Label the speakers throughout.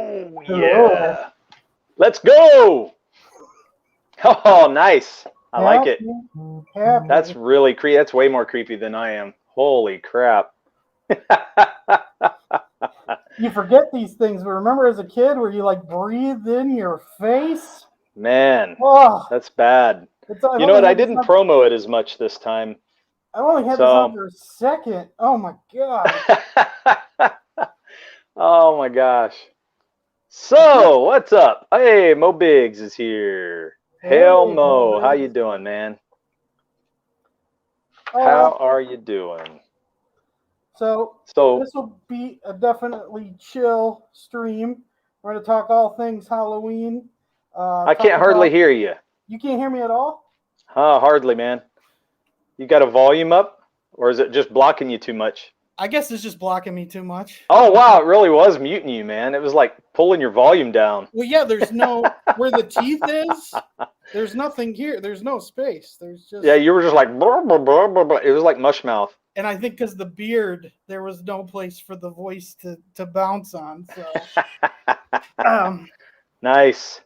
Speaker 1: Oh, yeah. Let's go. Oh, nice. I like it. That's really creepy. That's way more creepy than I am. Holy crap.
Speaker 2: You forget these things, but remember as a kid where you like breathed in your face?
Speaker 1: Man,
Speaker 2: Oh,
Speaker 1: that's bad. You know what? I didn't promo it as much this time.
Speaker 2: I only had this on for a second. Oh my god.
Speaker 1: Oh my gosh. So, what's up? Hey, Mo Biggs is here.
Speaker 2: Hey,
Speaker 1: Hail Mo,
Speaker 2: Mo
Speaker 1: how you doing, man? How are you doing?
Speaker 2: So this will be a definitely chill stream. We're going to talk all things Halloween.
Speaker 1: I can't hardly hear you.
Speaker 2: You can't hear me at all?
Speaker 1: Hardly, man. You got a volume up? Or is it just blocking you too much?
Speaker 2: I guess it's just blocking me too much.
Speaker 1: Oh, wow. It really was muting you, man. It was like pulling your volume down.
Speaker 2: Well, yeah, there's no... where the teeth is, there's nothing here. There's no space. There's just...
Speaker 1: Yeah, you were just like... Blah, blah, blah, blah, blah. It was like mush mouth.
Speaker 2: And I think because the beard, there was no place for the voice to bounce on. So,
Speaker 1: nice.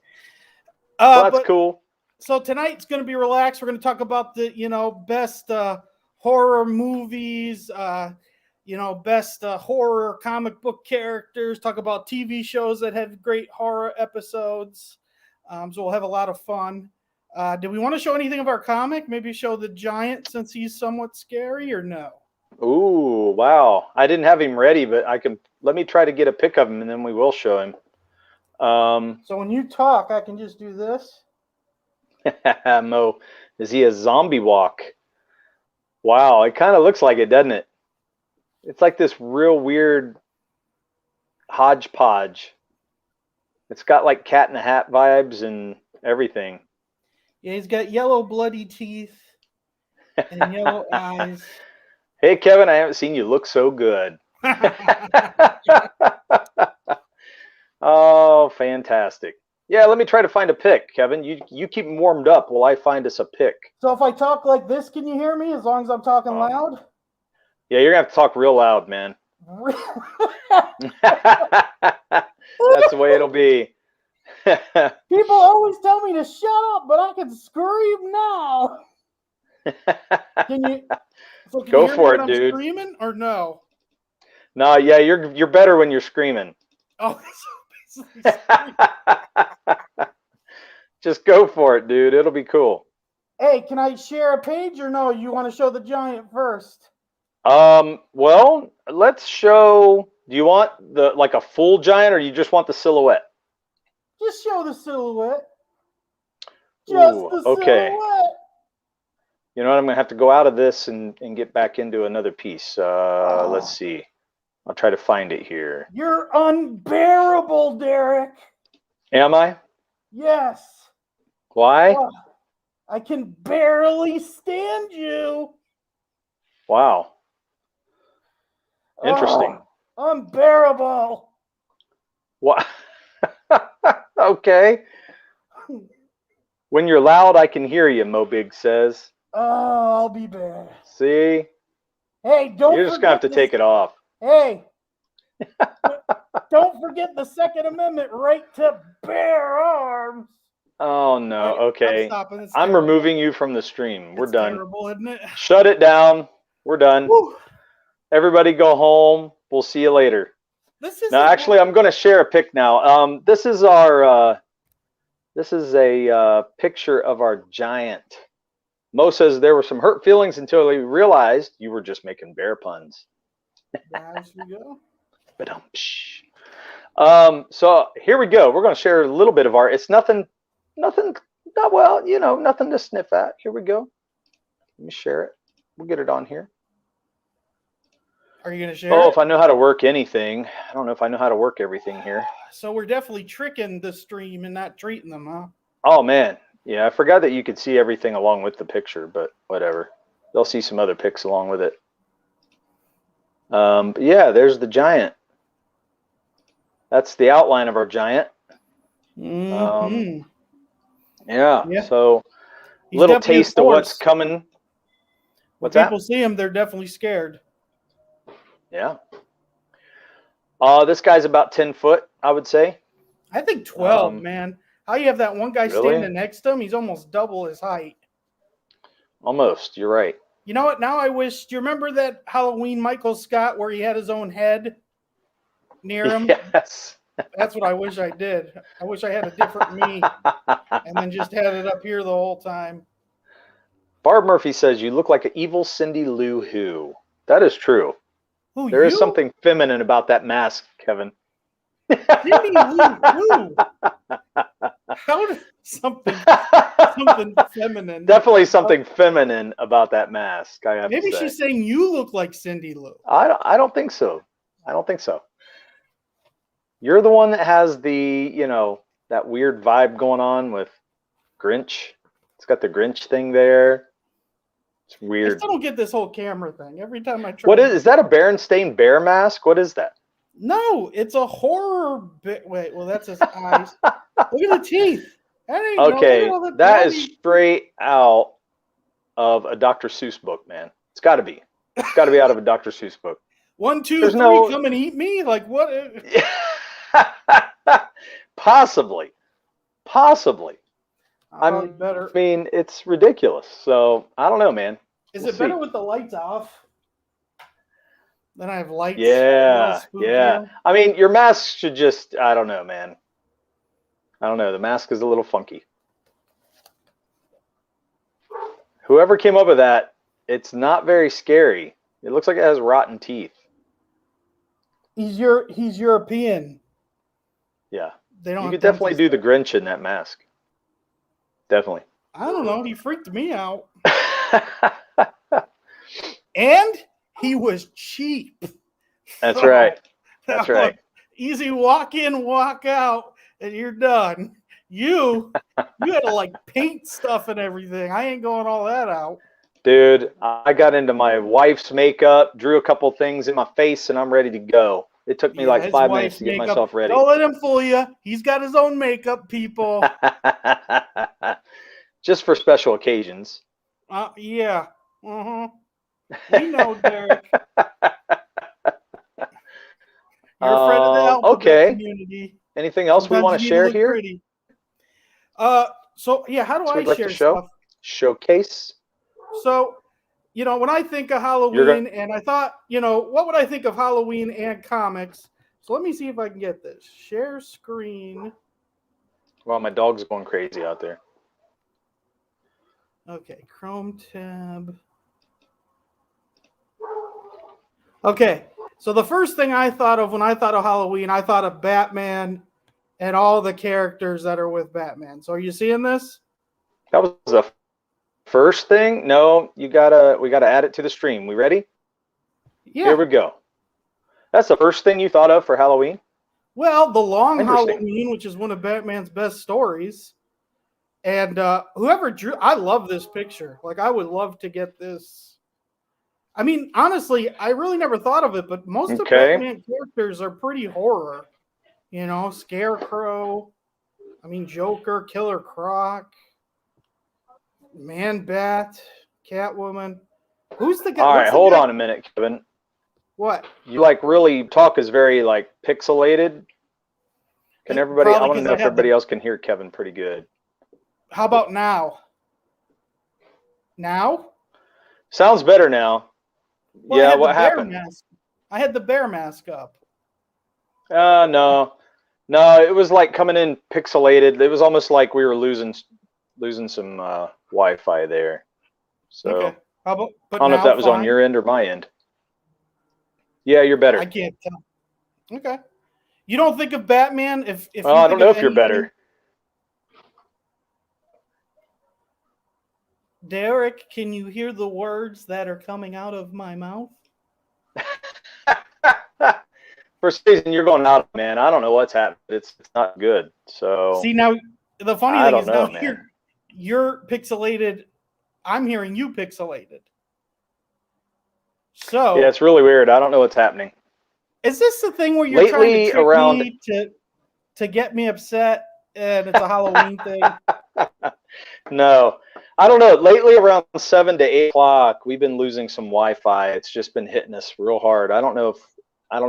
Speaker 1: Well, that's cool.
Speaker 2: So tonight's going to be relaxed. We're going to talk about the, best horror movies, best horror comic book characters. Talk about TV shows that have great horror episodes. So we'll have a lot of fun. Do we want to show anything of our comic? Maybe show the giant since he's somewhat scary, or no?
Speaker 1: Ooh, wow. I didn't have him ready, but let me try to get a pic of him and then we will show him.
Speaker 2: So when you talk, I can just do this.
Speaker 1: Mo, is he a zombie walk? Wow, it kind of looks like it, doesn't it? It's like this real weird hodgepodge. It's got like Cat in the Hat vibes and everything.
Speaker 2: Yeah, he's got yellow bloody teeth and yellow eyes.
Speaker 1: Hey, Kevin, I haven't seen you look so good. Oh, fantastic. Yeah, let me try to find a pic, Kevin. You keep him warmed up while I find us a pic.
Speaker 2: So if I talk like this, can you hear me as long as I'm talking loud?
Speaker 1: Yeah, you're going to have to talk real loud, man. That's the way it'll be.
Speaker 2: People always tell me to shut up, but I can scream now. Can you... So can
Speaker 1: Go
Speaker 2: you
Speaker 1: for
Speaker 2: hear
Speaker 1: it,
Speaker 2: me when
Speaker 1: dude.
Speaker 2: I'm screaming or no?
Speaker 1: No, yeah, you're better when you're screaming.
Speaker 2: Oh, so basically
Speaker 1: just go for it, dude. It'll be cool.
Speaker 2: Hey, can I share a page or no? You want to show the giant first?
Speaker 1: Well, let's show. Do you want like a full giant, or you just want the silhouette?
Speaker 2: Just show the silhouette. Just the silhouette.
Speaker 1: You know what? I'm going to have to go out of this and get back into another piece. Let's see. I'll try to find it here.
Speaker 2: You're unbearable, Derek.
Speaker 1: Am I?
Speaker 2: Yes.
Speaker 1: Why?
Speaker 2: I can barely stand you.
Speaker 1: Wow. Interesting.
Speaker 2: Unbearable.
Speaker 1: What? Okay. When you're loud, I can hear you, Mo Big says.
Speaker 2: Oh, I'll be bad.
Speaker 1: See?
Speaker 2: Hey,
Speaker 1: You're just going to have to take it off.
Speaker 2: Hey, don't forget the Second Amendment right to bear arms.
Speaker 1: Oh, no. Okay. I'm removing you from the stream. We're done.
Speaker 2: Terrible, isn't it?
Speaker 1: Shut it down. We're done.
Speaker 2: Whew.
Speaker 1: Everybody go home. We'll see you later. Now, actually, I'm going to share a pic now. This is our... This is a picture of our giant. Mo says there were some hurt feelings until he realized you were just making bear puns.
Speaker 2: There we go.
Speaker 1: So here we go. We're going to share a little bit of art. It's nothing, nothing to sniff at. Here we go. Let me share it. We'll get it on here.
Speaker 2: Are you going to share
Speaker 1: it?
Speaker 2: If
Speaker 1: I know how to work anything. I don't know if I know how to work everything here.
Speaker 2: So we're definitely tricking the stream and not treating them, huh?
Speaker 1: Oh, man. Yeah, I forgot that you could see everything along with the picture, but whatever. They'll see some other pics along with it. But yeah, there's the giant. That's the outline of our giant.
Speaker 2: Mm-hmm.
Speaker 1: Yeah, so a little taste of what's coming. What's that?
Speaker 2: When people see him, they're definitely scared.
Speaker 1: Yeah. This guy's about 10 foot, I would say.
Speaker 2: I think 12, man. How you have that one guy
Speaker 1: really?
Speaker 2: standing next to him? He's almost double his height.
Speaker 1: Almost. You're right.
Speaker 2: You know what? Now I wish. Do you remember that Halloween Michael Scott where he had his own head near him?
Speaker 1: Yes.
Speaker 2: That's what I wish I did. I wish I had a different me and then just had it up here the whole time.
Speaker 1: Barb Murphy says, you look like an evil Cindy Lou Who. That is true.
Speaker 2: Who,
Speaker 1: there
Speaker 2: you?
Speaker 1: is something feminine about that mask, Kevin.
Speaker 2: Cindy Lou Who? How did something feminine?
Speaker 1: Definitely something feminine about that mask. I have
Speaker 2: Maybe
Speaker 1: to say.
Speaker 2: She's saying you look like Cindy Lou.
Speaker 1: I don't think so. I don't think so. You're the one that has the, that weird vibe going on with Grinch. It's got the Grinch thing there. It's weird.
Speaker 2: I still don't get this whole camera thing. Every time I try.
Speaker 1: What is that? A Berenstain Bear mask? What is that?
Speaker 2: No, it's a horror bit. Wait, well, that's his eyes. Look at the teeth.
Speaker 1: Okay, that is straight out of a Dr. Seuss book, man. It's got to be. It's got to be out of a Dr. Seuss book.
Speaker 2: 1, 2, 3, come and eat me? Like what?
Speaker 1: Possibly.
Speaker 2: Better.
Speaker 1: I mean, it's ridiculous. So I don't know, man.
Speaker 2: Is it better with the lights off? Then I have lights.
Speaker 1: Yeah. I mean, your mask should just, I don't know, man. I don't know. The mask is a little funky. Whoever came up with that, it's not very scary. It looks like it has rotten teeth.
Speaker 2: He's European.
Speaker 1: Yeah.
Speaker 2: They don't.
Speaker 1: You could definitely do the Grinch in that mask. Definitely.
Speaker 2: I don't know. He freaked me out. And he was cheap.
Speaker 1: That's right. That's right.
Speaker 2: Easy walk in, walk out, and you're done. You had to like paint stuff and everything. I ain't going all that out.
Speaker 1: Dude, I got into my wife's makeup, drew a couple things in my face, and I'm ready to go. It took me like 5 minutes to get myself ready.
Speaker 2: Don't let him fool you. He's got his own makeup, people.
Speaker 1: Just for special occasions.
Speaker 2: Yeah. We know, Derek. You're a friend of the alphabet community.
Speaker 1: Anything else we want to share here?
Speaker 2: Pretty. So yeah, how do I share
Speaker 1: stuff? Showcase.
Speaker 2: So, when I think of Halloween, and I thought, what would I think of Halloween and comics? So let me see if I can get this. Share screen.
Speaker 1: Well, my dog's going crazy out there.
Speaker 2: Okay, Chrome tab. Okay, so the first thing I thought of when I thought of Halloween, I thought of Batman and all the characters that are with Batman. So are you seeing this?
Speaker 1: That was the first thing? No, we gotta add it to the stream. We ready?
Speaker 2: Yeah.
Speaker 1: Here we go. That's the first thing you thought of for Halloween?
Speaker 2: Well, The Long Halloween, which is one of Batman's best stories. And whoever drew, I love this picture. Like, I would love to get this. I mean, honestly, I really never thought of it, but most of Batman characters are pretty horror. Scarecrow, Joker, Killer Croc, Man-Bat, Catwoman. Who's the guy?
Speaker 1: All right, hold on a minute, Kevin.
Speaker 2: What?
Speaker 1: You really talk is very pixelated. Can everybody? I want to know if everybody else can hear Kevin pretty good.
Speaker 2: How about now? Now?
Speaker 1: Sounds better now.
Speaker 2: Well,
Speaker 1: yeah, what happened?
Speaker 2: I had the bear mask up.
Speaker 1: No, it was coming in pixelated. It was almost like we were losing some Wi-Fi there. So
Speaker 2: okay.
Speaker 1: I don't know if that was on your end or my end. Yeah, you're better.
Speaker 2: I can't tell. Okay. You don't think of Batman if
Speaker 1: well, I don't know if you're better.
Speaker 2: Derek, can you hear the words that are coming out of my mouth?
Speaker 1: For some reason, you're going out, man. I don't know what's happened. It's not good. So
Speaker 2: see, now the funny thing is now you're pixelated. I'm hearing you pixelated. So
Speaker 1: yeah, it's really weird. I don't know what's happening.
Speaker 2: Is this the thing where you're trying to trick me to get me upset and it's a Halloween thing?
Speaker 1: No, I don't know. Lately, around 7 to 8 o'clock, we've been losing some Wi-Fi. It's just been hitting us real hard. I don't know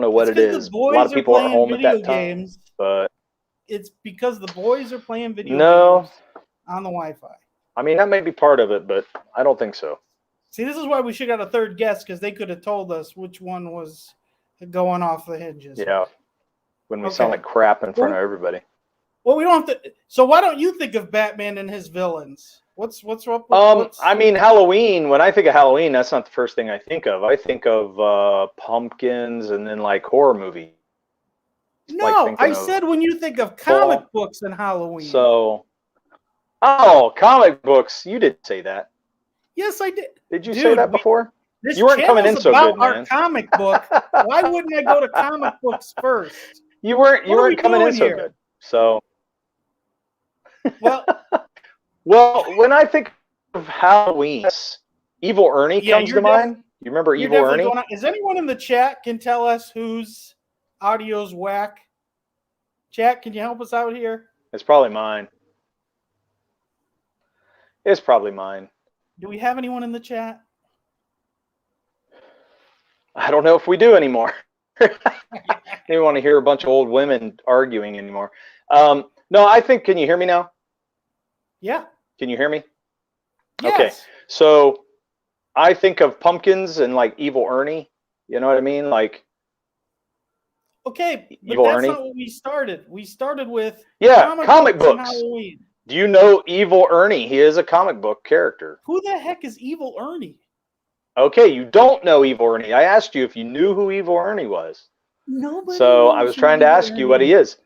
Speaker 1: what it is. A lot of people are home at that time, but
Speaker 2: it's because the boys are playing video games on the Wi-Fi.
Speaker 1: I mean, that may be part of it, but I don't think so.
Speaker 2: See, this is why we should have a third guest, because they could have told us which one was going off the hinges.
Speaker 1: Yeah, when we sound like crap in front of everybody.
Speaker 2: Well, we don't have to. So why don't you think of Batman and his villains? What's
Speaker 1: I mean, Halloween. When I think of Halloween, that's not the first thing I think of. I think of pumpkins and then like horror movies.
Speaker 2: No, I said when you think of comic books and Halloween.
Speaker 1: So, comic books. You didn't say that.
Speaker 2: Yes, I did.
Speaker 1: Did you say that before? You weren't coming in so good, man.
Speaker 2: Our comic book. Why wouldn't I go to comic books first?
Speaker 1: You weren't coming in so good. So,
Speaker 2: well,
Speaker 1: when I think of Halloween, Evil Ernie comes to mind. You remember Evil Ernie?
Speaker 2: Is anyone in the chat can tell us whose audio's whack? Chat, can you help us out here?
Speaker 1: It's probably mine. It's probably mine.
Speaker 2: Do we have anyone in the chat?
Speaker 1: I don't know if we do anymore. I don't want to hear a bunch of old women arguing anymore. No, I think, can you hear me now?
Speaker 2: Yeah.
Speaker 1: Can you hear me?
Speaker 2: Yes.
Speaker 1: Okay. So I think of pumpkins and like Evil Ernie. You know what I mean? Like.
Speaker 2: Okay, but
Speaker 1: Evil
Speaker 2: that's
Speaker 1: Ernie.
Speaker 2: not what we started. We started with
Speaker 1: comic books.
Speaker 2: And Halloween.
Speaker 1: Do you know Evil Ernie? He is a comic book character.
Speaker 2: Who the heck is Evil Ernie?
Speaker 1: Okay, you don't know Evil Ernie. I asked you if you knew who Evil Ernie was.
Speaker 2: Nobody.
Speaker 1: So I was trying to ask you what he is.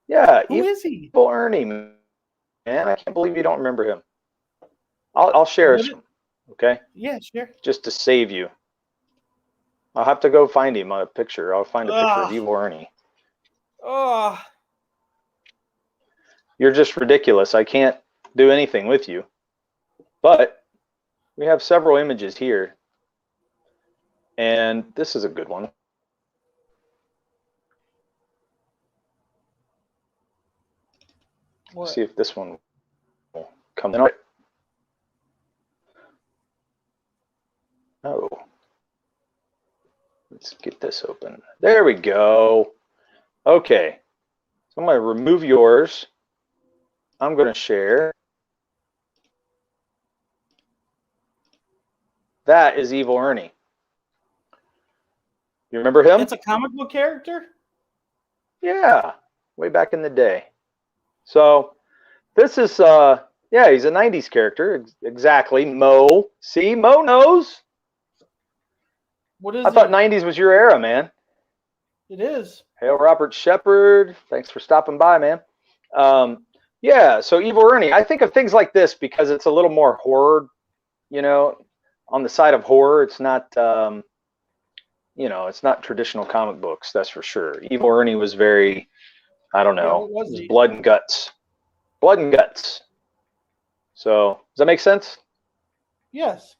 Speaker 1: Yeah.
Speaker 2: Who is he?
Speaker 1: Evil Ernie, man. I can't believe you don't remember him. I'll share some. Okay?
Speaker 2: Yeah, sure.
Speaker 1: Just to save you. I'll have to go find him, a picture. I'll find a picture of Evil Ernie.
Speaker 2: Oh.
Speaker 1: You're just ridiculous. I can't do anything with you. But we have several images here. And this is a good one. Let's see if this one will come in. Oh. Let's get this open. There we go. Okay. So I'm going to remove yours. I'm going to share. That is Evil Ernie. You remember him?
Speaker 2: It's a comic book character?
Speaker 1: Yeah. Way back in the day. So this is, he's a 90s character. Exactly. Mo. See, Mo knows.
Speaker 2: What is
Speaker 1: I thought 90s was your era, man.
Speaker 2: It is.
Speaker 1: Hail Robert Shepard. Thanks for stopping by, man. Yeah, so Evil Ernie. I think of things like this because it's a little more horror, on the side of horror. It's not, it's not traditional comic books, that's for sure. Evil Ernie was very, I don't know, it was blood and guts. Blood and guts. So, does that make sense?
Speaker 2: Yes.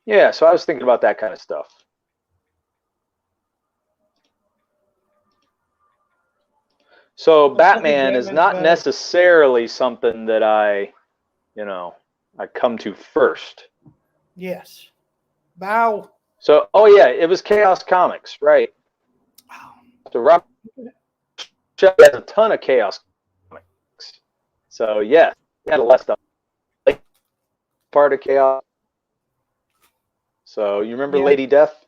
Speaker 1: Yeah, so I was thinking about that kind of stuff. So Batman is not necessarily something that I come to first.
Speaker 2: Yes. Bow.
Speaker 1: So, it was Chaos Comics, right? So Robert has a ton of Chaos Comics. So, yeah, he had a lot of stuff. Like, part of Chaos. So, you remember Lady Death?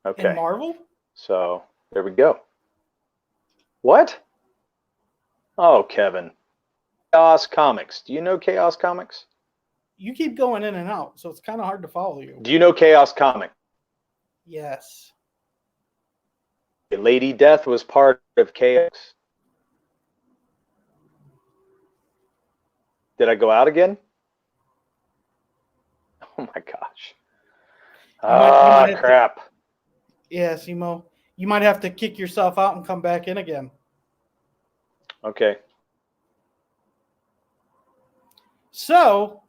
Speaker 1: Okay.
Speaker 2: In Marvel?
Speaker 1: So, there we go. What? Oh, Kevin. Chaos Comics. Do you know Chaos Comics?
Speaker 2: You keep going in and out, so it's kind of hard to follow you.
Speaker 1: Do you know Chaos Comics?
Speaker 2: Yes.
Speaker 1: Lady Death was part of Chaos. Did I go out again? Oh my gosh. Crap.
Speaker 2: Yeah, Simo. You might have to kick yourself out and come back in again.
Speaker 1: Okay.
Speaker 2: So,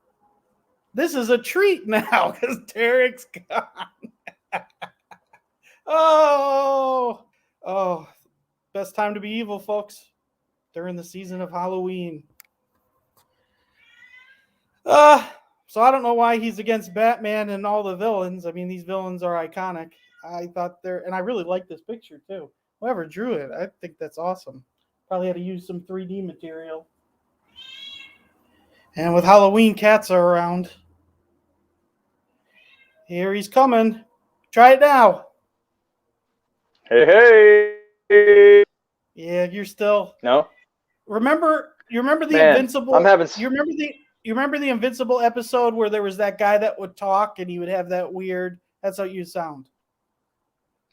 Speaker 2: this is a treat now because Derek's gone. Oh, best time to be evil, folks, during the season of Halloween. So I don't know why he's against Batman and all the villains. I mean, these villains are iconic. I thought and I really like this picture too. Whoever drew it, I think that's awesome. Probably had to use some 3D material. And with Halloween, cats are around. Here he's coming. Try it now.
Speaker 1: Hey.
Speaker 2: Yeah, you're still.
Speaker 1: No.
Speaker 2: You remember the Invincible?
Speaker 1: I'm having.
Speaker 2: You remember the Invincible episode where there was that guy that would talk and he would have that weird. That's how you sound.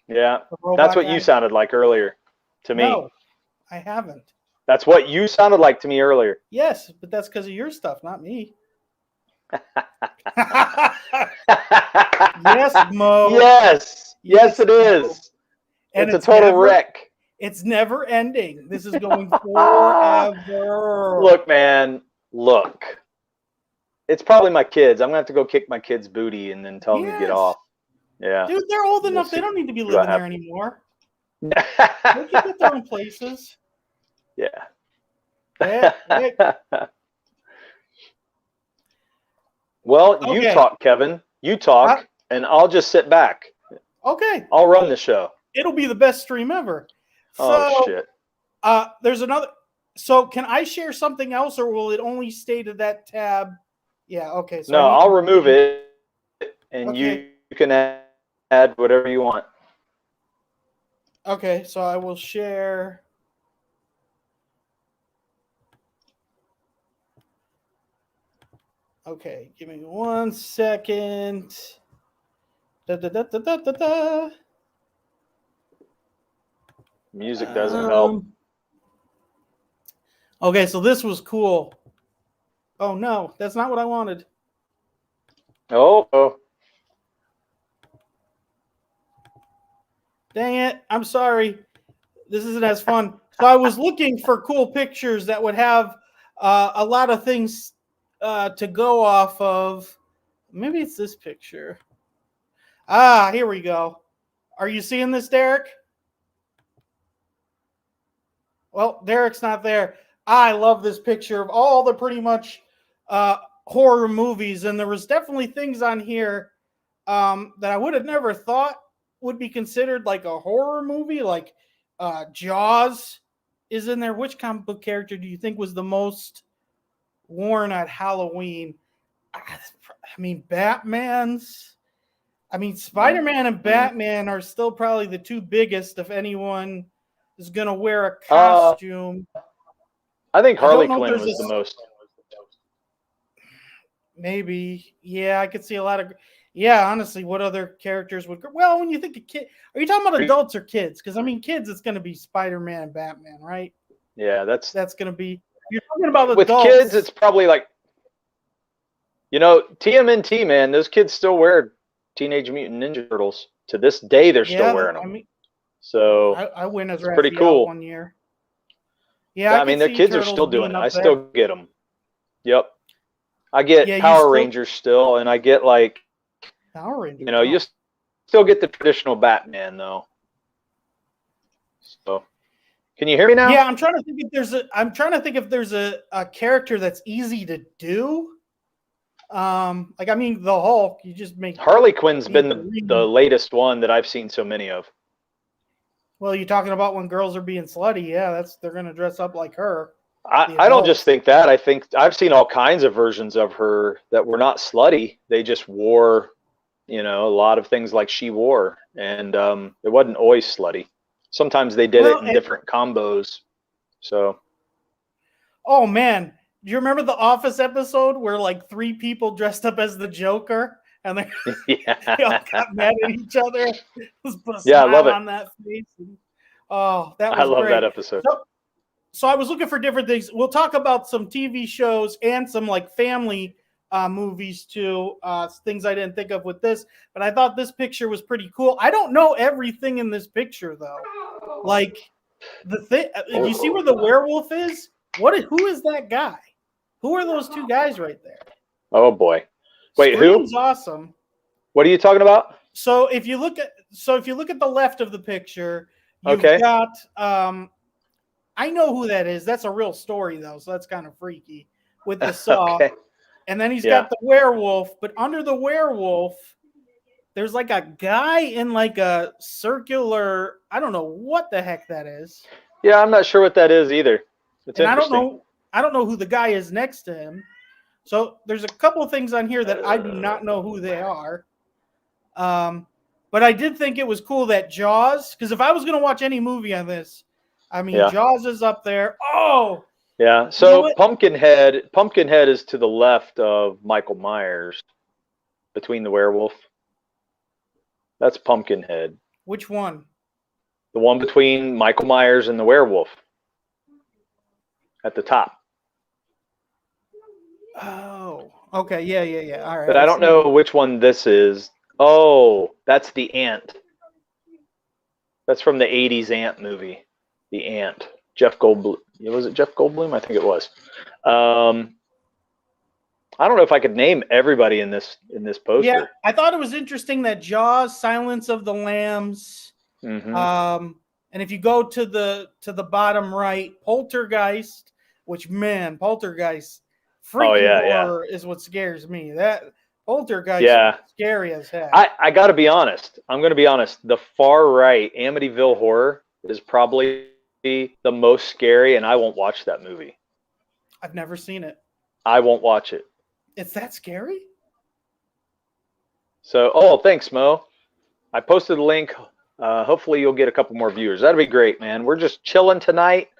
Speaker 1: Yeah, that's what you sounded like earlier to me.
Speaker 2: No, I haven't.
Speaker 1: That's what you sounded like to me earlier.
Speaker 2: Yes, but that's because of your stuff, not me. Yes, Mo.
Speaker 1: Yes, it is. And it's a total wreck.
Speaker 2: It's never ending. This is going forever.
Speaker 1: Look, man, look. It's probably my kids. I'm going to have to go kick my kids' booty and then tell them to get off. Yeah.
Speaker 2: Dude, they're old enough. They don't need to be living there anymore. They can get their own places.
Speaker 1: Yeah. Well, you talk, Kevin. You talk, and I'll just sit back.
Speaker 2: Okay.
Speaker 1: I'll run the show.
Speaker 2: It'll be the best stream ever.
Speaker 1: Shit.
Speaker 2: There's another. So can I share something else, or will it only stay to that tab? Yeah. Okay. So
Speaker 1: no, I'll remove it, and you can add whatever you want.
Speaker 2: Okay. So I will share. Okay, give me 1 second.
Speaker 1: Music doesn't help.
Speaker 2: Okay, so this was cool. Oh no, that's not what I wanted.
Speaker 1: Oh.
Speaker 2: Dang it, I'm sorry. This isn't as fun. So I was looking for cool pictures that would have a lot of things to go off of. Maybe it's this picture. Here we go. Are you seeing this, Derek? Well, Derek's not there. I love this picture of all the pretty much horror movies, and there was definitely things on here that I would have never thought would be considered like a horror movie, like Jaws is in there. Which comic book character do you think was the most worn at Halloween? I mean, Spider-Man and Batman are still probably the two biggest if anyone is going to wear a costume.
Speaker 1: I think Harley Quinn was the most.
Speaker 2: Maybe. Yeah, I could see a lot of... Yeah, honestly, what other characters would... Well, when you think of kids... Are you talking about adults or kids? Because, I mean, kids, it's going to be Spider-Man and Batman, right?
Speaker 1: Yeah, that's
Speaker 2: going to be... You're talking about
Speaker 1: adults. With kids, it's probably like... TMNT, man, those kids still wear Teenage Mutant Ninja Turtles. To this day, they're still wearing them. So
Speaker 2: I went as
Speaker 1: pretty cool
Speaker 2: 1 year. Yeah,
Speaker 1: I mean, their kids are still doing it. I still get them. Yep. I get Power Rangers still, and I get like
Speaker 2: Power Rangers.
Speaker 1: You still get the traditional Batman though. So, can you hear me now?
Speaker 2: Yeah, I'm trying to think if there's a character that's easy to do. The Hulk. You just make
Speaker 1: Harley Quinn's been the latest one that I've seen so many of.
Speaker 2: Well, you're talking about when girls are being slutty. Yeah, they're going to dress up like her.
Speaker 1: I don't just think that. I think I've seen all kinds of versions of her that were not slutty. They just wore, a lot of things like she wore. And it wasn't always slutty. Sometimes they did it in different combos. So.
Speaker 2: Oh, man. Do you remember the Office episode where like 3 people dressed up as the Joker? And they all got mad at each other. Just put a smile
Speaker 1: I love it.
Speaker 2: On that face. That was
Speaker 1: I love
Speaker 2: great.
Speaker 1: that episode.
Speaker 2: So I was looking for different things. We'll talk about some TV shows and some like family movies too. Things I didn't think of with this, but I thought this picture was pretty cool. I don't know everything in this picture though. Like the thing, you see where the werewolf is? Who is that guy? Who are those 2 guys right there?
Speaker 1: Oh boy. Wait,
Speaker 2: Scream's
Speaker 1: who?
Speaker 2: Awesome.
Speaker 1: What are you talking about?
Speaker 2: So if you look at the left of the picture, you've got I know who that is. That's a real story though, so that's kind of freaky with the saw. And then he's got the werewolf, but under the werewolf there's like a guy in like a circular. I don't know what the heck that is.
Speaker 1: Yeah, I'm not sure what that is either. It's
Speaker 2: and
Speaker 1: interesting.
Speaker 2: I don't know who the guy is next to him. So there's a couple of things on here that I do not know who they are. But I did think it was cool that Jaws, because if I was going to watch any movie on this, I mean, yeah. Jaws is up there. Oh,
Speaker 1: yeah. So Pumpkinhead is to the left of Michael Myers, between the werewolf. That's Pumpkinhead.
Speaker 2: Which one?
Speaker 1: The one between Michael Myers and the werewolf. At the top.
Speaker 2: Oh, okay. Yeah. All right.
Speaker 1: But I don't know which one this is. Oh, that's the Ant. That's from the 80s Ant movie. The Ant. Jeff Goldblum. Was it Jeff Goldblum? I think it was. I don't know if I could name everybody in this poster.
Speaker 2: Yeah, I thought it was interesting that Jaws, Silence of the Lambs,
Speaker 1: mm-hmm.
Speaker 2: And if you go to the bottom right, Poltergeist, which Poltergeist, freaking horror is what scares me. That Poltergeist is scary as heck.
Speaker 1: I got to be honest. I'm going to be honest. The far right, Amityville Horror, is probably the most scary, and I won't watch that movie.
Speaker 2: I've never seen it.
Speaker 1: I won't watch it.
Speaker 2: It's that scary?
Speaker 1: So, thanks, Mo. I posted a link. Hopefully you'll get a couple more viewers. That'd be great, man. We're just chilling tonight,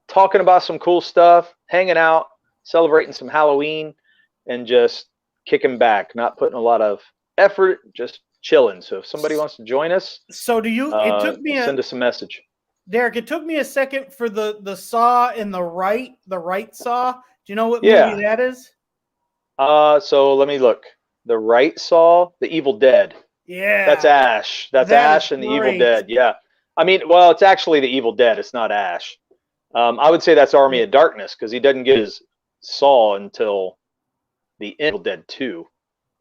Speaker 1: talking about some cool stuff, hanging out, celebrating some Halloween, and just kicking back, not putting a lot of effort, just chilling. So if somebody wants to join us,
Speaker 2: so do you? It took me
Speaker 1: send us a message.
Speaker 2: Derek, it took me a second for the saw in the right saw. Do you know what movie that is?
Speaker 1: So let me look. The right saw, The Evil Dead.
Speaker 2: Yeah.
Speaker 1: That's Ash. That's Ash and The Evil Dead. Yeah. I mean, well, it's actually The Evil Dead. It's not Ash. I would say that's Army of Darkness because he doesn't get his saw until the Evil Dead 2.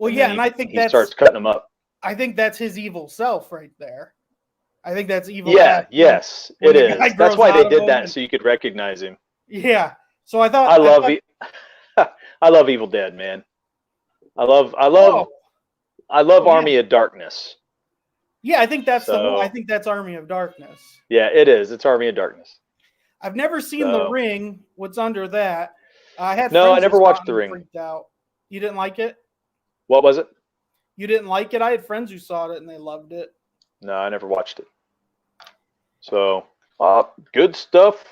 Speaker 2: Well, yeah, and I think
Speaker 1: he starts cutting them up.
Speaker 2: I think that's his evil self right there. I think that's evil.
Speaker 1: Yeah, yes, it is. That's why they did that, so you could recognize him.
Speaker 2: Yeah. So I thought
Speaker 1: I love Evil Dead, man. I love Army of Darkness.
Speaker 2: Yeah, I think that's I think that's Army of Darkness.
Speaker 1: Yeah, it is. It's Army of Darkness.
Speaker 2: I've never seen The Ring. What's under that? I
Speaker 1: never watched The Ring.
Speaker 2: Freaked out. You didn't like it?
Speaker 1: What was it?
Speaker 2: You didn't like it? I had friends who saw it and they loved it.
Speaker 1: No, I never watched it. So, good stuff.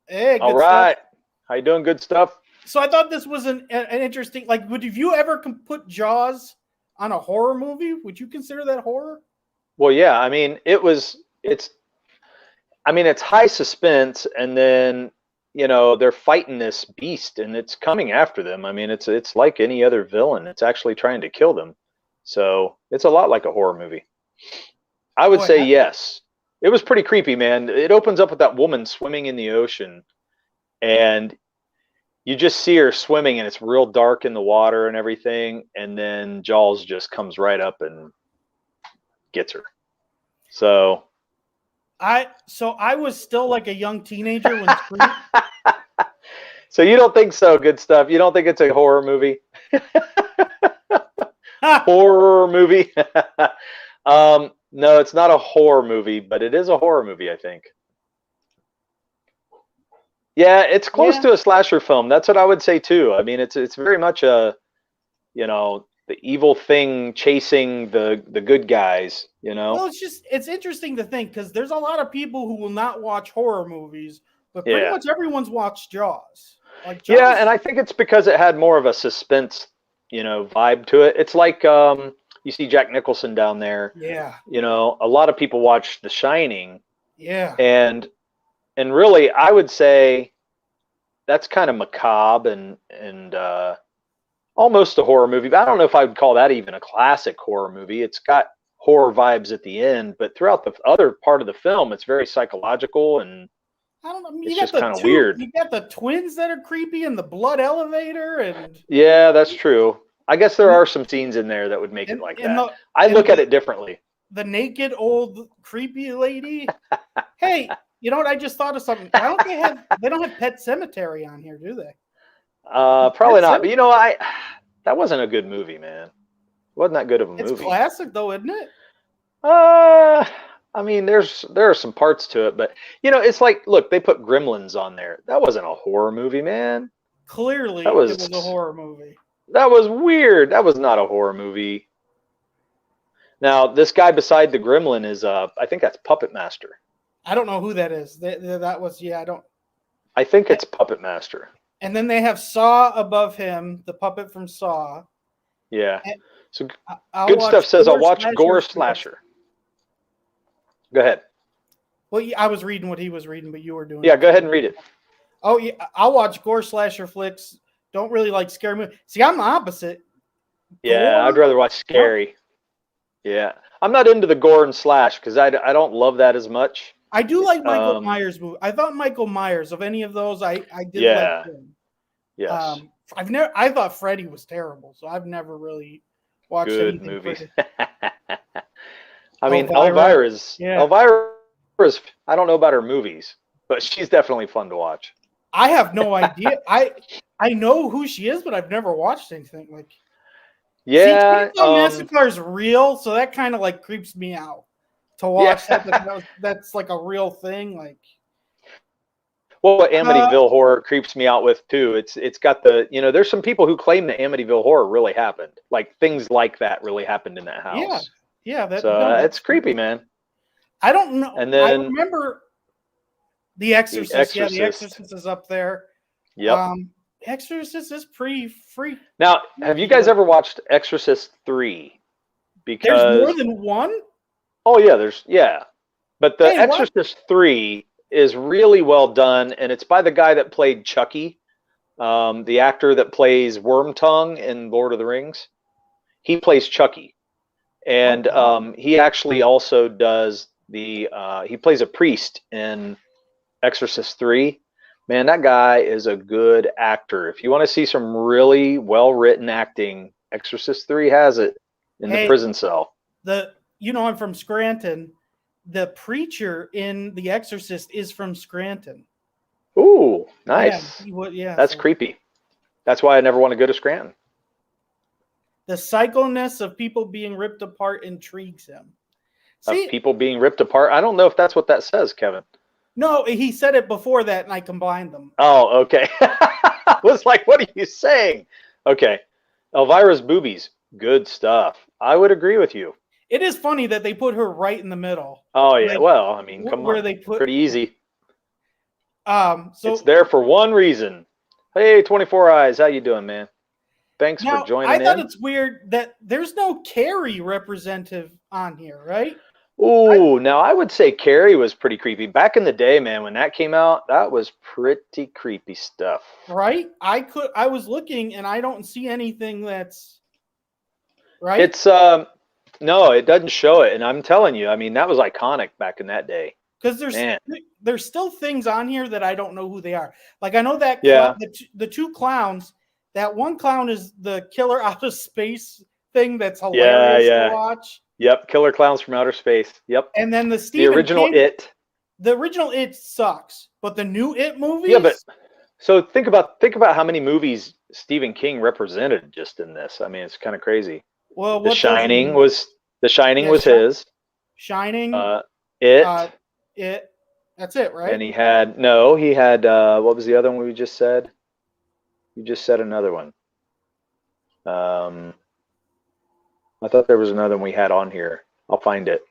Speaker 2: Hey, good
Speaker 1: all right. Stuff. How you doing? Good stuff.
Speaker 2: So I thought this was an interesting. Like, have you ever put Jaws on a horror movie? Would you consider that horror?
Speaker 1: Well, yeah. I mean, it's high suspense, and then they're fighting this beast, and it's coming after them. I mean, it's like any other villain. It's actually trying to kill them. So it's a lot like a horror movie. I would say yes. It was pretty creepy, man. It opens up with that woman swimming in the ocean, and you just see her swimming, and it's real dark in the water and everything, and then Jaws just comes right up and gets her. So
Speaker 2: I was still like a young teenager when Scream.
Speaker 1: So you don't think so? Good stuff. You don't think it's a horror movie? Horror movie? No, it's not a horror movie, but it is a horror movie, I think. Yeah, it's close to a slasher film. That's what I would say too. I mean, it's very much a, the evil thing chasing the good guys,
Speaker 2: Well, it's interesting to think because there's a lot of people who will not watch horror movies, but pretty much everyone's watched Jaws.
Speaker 1: Yeah, and I think it's because it had more of a suspense, vibe to it. It's like you see Jack Nicholson down there.
Speaker 2: Yeah.
Speaker 1: A lot of people watch The Shining.
Speaker 2: Yeah.
Speaker 1: And really, I would say that's kind of macabre and almost a horror movie. But I don't know if I would call that even a classic horror movie. It's got horror vibes at the end, but throughout the other part of the film, it's very psychological and
Speaker 2: I don't know.
Speaker 1: It's just kind of weird.
Speaker 2: You got the twins that are creepy and the blood elevator and
Speaker 1: yeah, that's true. I guess there are some scenes in there that would make it like that. I look at it differently.
Speaker 2: The naked old creepy lady. Hey, you know what? I just thought of something. Why don't they don't have Pet Sematary on here, do they?
Speaker 1: Probably not. But that wasn't a good movie, man. Wasn't that good of a
Speaker 2: It's
Speaker 1: movie.
Speaker 2: classic though, isn't it?
Speaker 1: I mean, there are some parts to it, but it's like, look, they put Gremlins on there. That wasn't a horror movie, man.
Speaker 2: Clearly,
Speaker 1: That
Speaker 2: it was a horror movie.
Speaker 1: That was weird. That was not a horror movie. Now, this guy beside the Gremlin is, I think that's Puppet Master.
Speaker 2: I don't know who that is. That was, I don't.
Speaker 1: I think it's Puppet Master.
Speaker 2: And then they have Saw above him, the puppet from Saw.
Speaker 1: Yeah. So Good Stuff says, I'll watch Gore Slasher. Go ahead.
Speaker 2: Well, I was reading what he was reading, but you were doing.
Speaker 1: Yeah, go ahead and read it.
Speaker 2: Oh, yeah. I'll watch Gore Slasher flicks. Don't really like scary movies. See, I'm the opposite.
Speaker 1: Yeah, I'd rather watch scary. Yeah. I'm not into the gore and slash because I don't love that as much.
Speaker 2: I do like Michael Myers movie. I thought Michael Myers, of any of those, I did like him.
Speaker 1: Yes.
Speaker 2: I thought Freddy was terrible, so I've never really watched
Speaker 1: good
Speaker 2: anything
Speaker 1: movies. I mean, Elvira is I don't know about her movies, but she's definitely fun to watch.
Speaker 2: I have no idea. I know who she is, but I've never watched anything like.
Speaker 1: Yeah,
Speaker 2: Massacre is real, so that kind of like creeps me out to watch that's like a real thing. Like,
Speaker 1: well, what Amityville horror creeps me out with too. It's got the there's some people who claim that Amityville horror really happened, like things like that really happened in that house.
Speaker 2: Yeah,
Speaker 1: it's creepy, man.
Speaker 2: I don't know.
Speaker 1: And then
Speaker 2: I remember The Exorcist. Yeah, The Exorcist is up there.
Speaker 1: Yep.
Speaker 2: Exorcist is pretty free.
Speaker 1: Now, have you guys ever watched Exorcist 3? Because
Speaker 2: there's more than one?
Speaker 1: Oh yeah, but the Exorcist 3 is really well done, and it's by the guy that played Chucky, the actor that plays Wormtongue in Lord of the Rings. He plays Chucky, and he actually also does he plays a priest in Exorcist 3. Man, that guy is a good actor. If you want to see some really well-written acting, Exorcist 3 has it in the prison cell.
Speaker 2: I'm from Scranton. The preacher in The Exorcist is from Scranton.
Speaker 1: Ooh, nice. That's creepy. That's why I never want to go to Scranton.
Speaker 2: The psychoness of people being ripped apart intrigues him.
Speaker 1: Of people being ripped apart? I don't know if that's what that says, Kevin.
Speaker 2: No, he said it before that, and I combined them.
Speaker 1: Oh, okay. I was like, what are you saying? Okay. Elvira's boobies. Good stuff. I would agree with you.
Speaker 2: It is funny that they put her right in the middle.
Speaker 1: Oh, yeah. Well, I mean, come on. Pretty easy.
Speaker 2: So
Speaker 1: it's there for one reason. Hey, 24 Eyes. How you doing, man? Thanks for joining in.
Speaker 2: I thought it's weird that there's no Carrie representative on here, right?
Speaker 1: Ooh, now I would say Carrie was pretty creepy. Back in the day, man, when that came out, that was pretty creepy stuff.
Speaker 2: Right? I was looking and I don't see anything that's right.
Speaker 1: It's no, it doesn't show it, and I'm telling you, I mean, that was iconic back in that day.
Speaker 2: Because there's still things on here that I don't know who they are. Like I know that the two clowns, that one clown is the Killer Out of Space thing that's hilarious to watch.
Speaker 1: Yep, Killer Clowns from Outer Space. Yep.
Speaker 2: And then
Speaker 1: the original King, It.
Speaker 2: The original It sucks, but the new It movies.
Speaker 1: Yeah, but so think about how many movies Stephen King represented just in this. I mean, it's kind of crazy.
Speaker 2: Well,
Speaker 1: The Shining was his.
Speaker 2: Shining.
Speaker 1: It.
Speaker 2: It. That's it, right?
Speaker 1: And he had what was the other one we just said? You just said another one. I thought there was another one we had on here. I'll find it.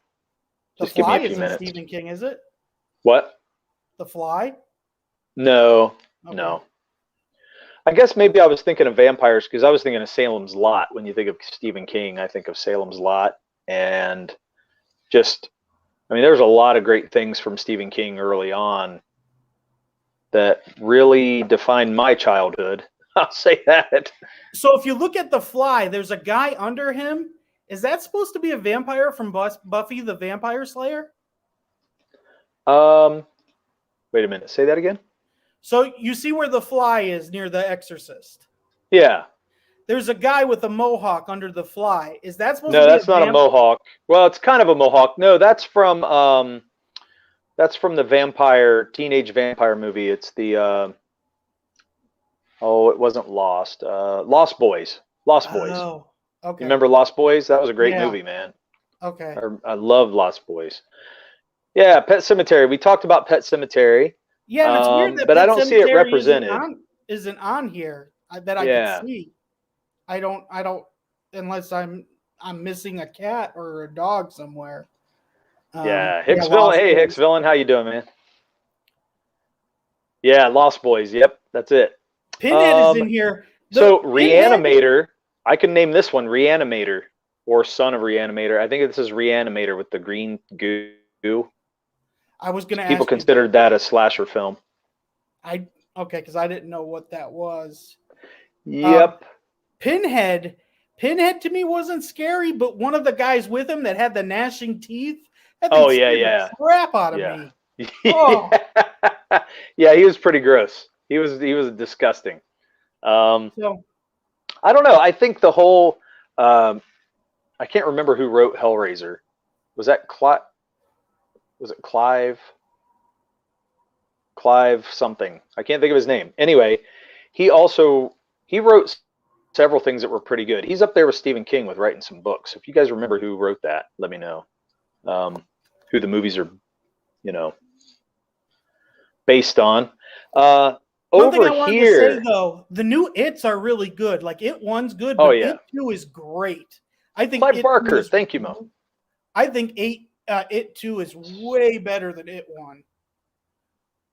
Speaker 1: Just give me a few minutes.
Speaker 2: Stephen King, is it?
Speaker 1: What?
Speaker 2: The Fly?
Speaker 1: No, no. I guess maybe I was thinking of vampires because I was thinking of Salem's Lot. When you think of Stephen King, I think of Salem's Lot. And there's a lot of great things from Stephen King early on that really defined my childhood. I'll say that.
Speaker 2: So if you look at The Fly, there's a guy under him. Is that supposed to be a vampire from Buffy the Vampire Slayer?
Speaker 1: Wait a minute. Say that again.
Speaker 2: So you see where The Fly is near The Exorcist?
Speaker 1: Yeah.
Speaker 2: There's a guy with a mohawk under The Fly. Is that supposed to be
Speaker 1: that's not a mohawk. Well, it's kind of a mohawk. No, that's from the teenage vampire movie. It's the it wasn't Lost. Lost Boys. Lost Boys.
Speaker 2: Oh. Okay.
Speaker 1: You remember Lost Boys? That was a great
Speaker 2: Yeah.
Speaker 1: movie, man.
Speaker 2: Okay.
Speaker 1: I love Lost Boys. Yeah, Pet Sematary. We talked about Pet Cemetery.
Speaker 2: Yeah, and it's weird that
Speaker 1: but I
Speaker 2: Pet
Speaker 1: don't see it
Speaker 2: Sematary
Speaker 1: represented.
Speaker 2: isn't on here that I could
Speaker 1: Yeah.
Speaker 2: see. I don't unless I'm missing a cat or a dog somewhere.
Speaker 1: Yeah,
Speaker 2: Yeah,
Speaker 1: Hicksville.
Speaker 2: Lost
Speaker 1: Hey,
Speaker 2: Boys.
Speaker 1: Hicksville, how you doing, man? Yeah, Lost Boys. Yep, that's it.
Speaker 2: Pinhead is in here.
Speaker 1: So
Speaker 2: Pinhead,
Speaker 1: Reanimator, I can name this one Reanimator or Son of Reanimator. I think this is Reanimator with the green goo.
Speaker 2: I was going to
Speaker 1: People
Speaker 2: ask you.
Speaker 1: considered that a slasher film.
Speaker 2: Okay, because I didn't know what that was.
Speaker 1: Yep.
Speaker 2: Pinhead to me wasn't scary, but one of the guys with him that had the gnashing teeth, that thing scared the crap out of me. Oh.
Speaker 1: Yeah, he was pretty gross. He was disgusting.
Speaker 2: So
Speaker 1: I don't know. I think the whole I can't remember who wrote Hellraiser. Was that Clive? Was it Clive? Clive something. I can't think of his name. Anyway, he wrote several things that were pretty good. He's up there with Stephen King with writing some books. If you guys remember who wrote that, let me know. Who the movies are, based on.
Speaker 2: One thing I
Speaker 1: over
Speaker 2: wanted
Speaker 1: here,
Speaker 2: to say though, the new It's are really good. Like It 1's good,
Speaker 1: Oh,
Speaker 2: but
Speaker 1: yeah.
Speaker 2: It 2 is great. I think
Speaker 1: Clive
Speaker 2: It 2
Speaker 1: Barker.
Speaker 2: is,
Speaker 1: Thank you, Mo.
Speaker 2: I think It 2 is way better than It 1.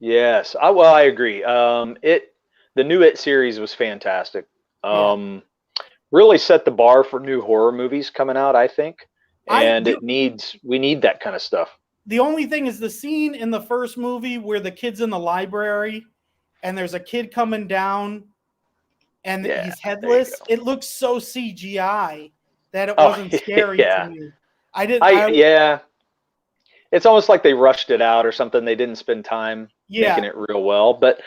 Speaker 1: Yes, I agree. The new It series was fantastic. Really set the bar for new horror movies coming out, I think, and we need that kind of stuff.
Speaker 2: The only thing is the scene in the first movie where the kid's in the library and there's a kid coming down and he's headless. It looks so CGI that it wasn't scary to me.
Speaker 1: Yeah. It's almost like they rushed it out or something. They didn't spend time making it real well. But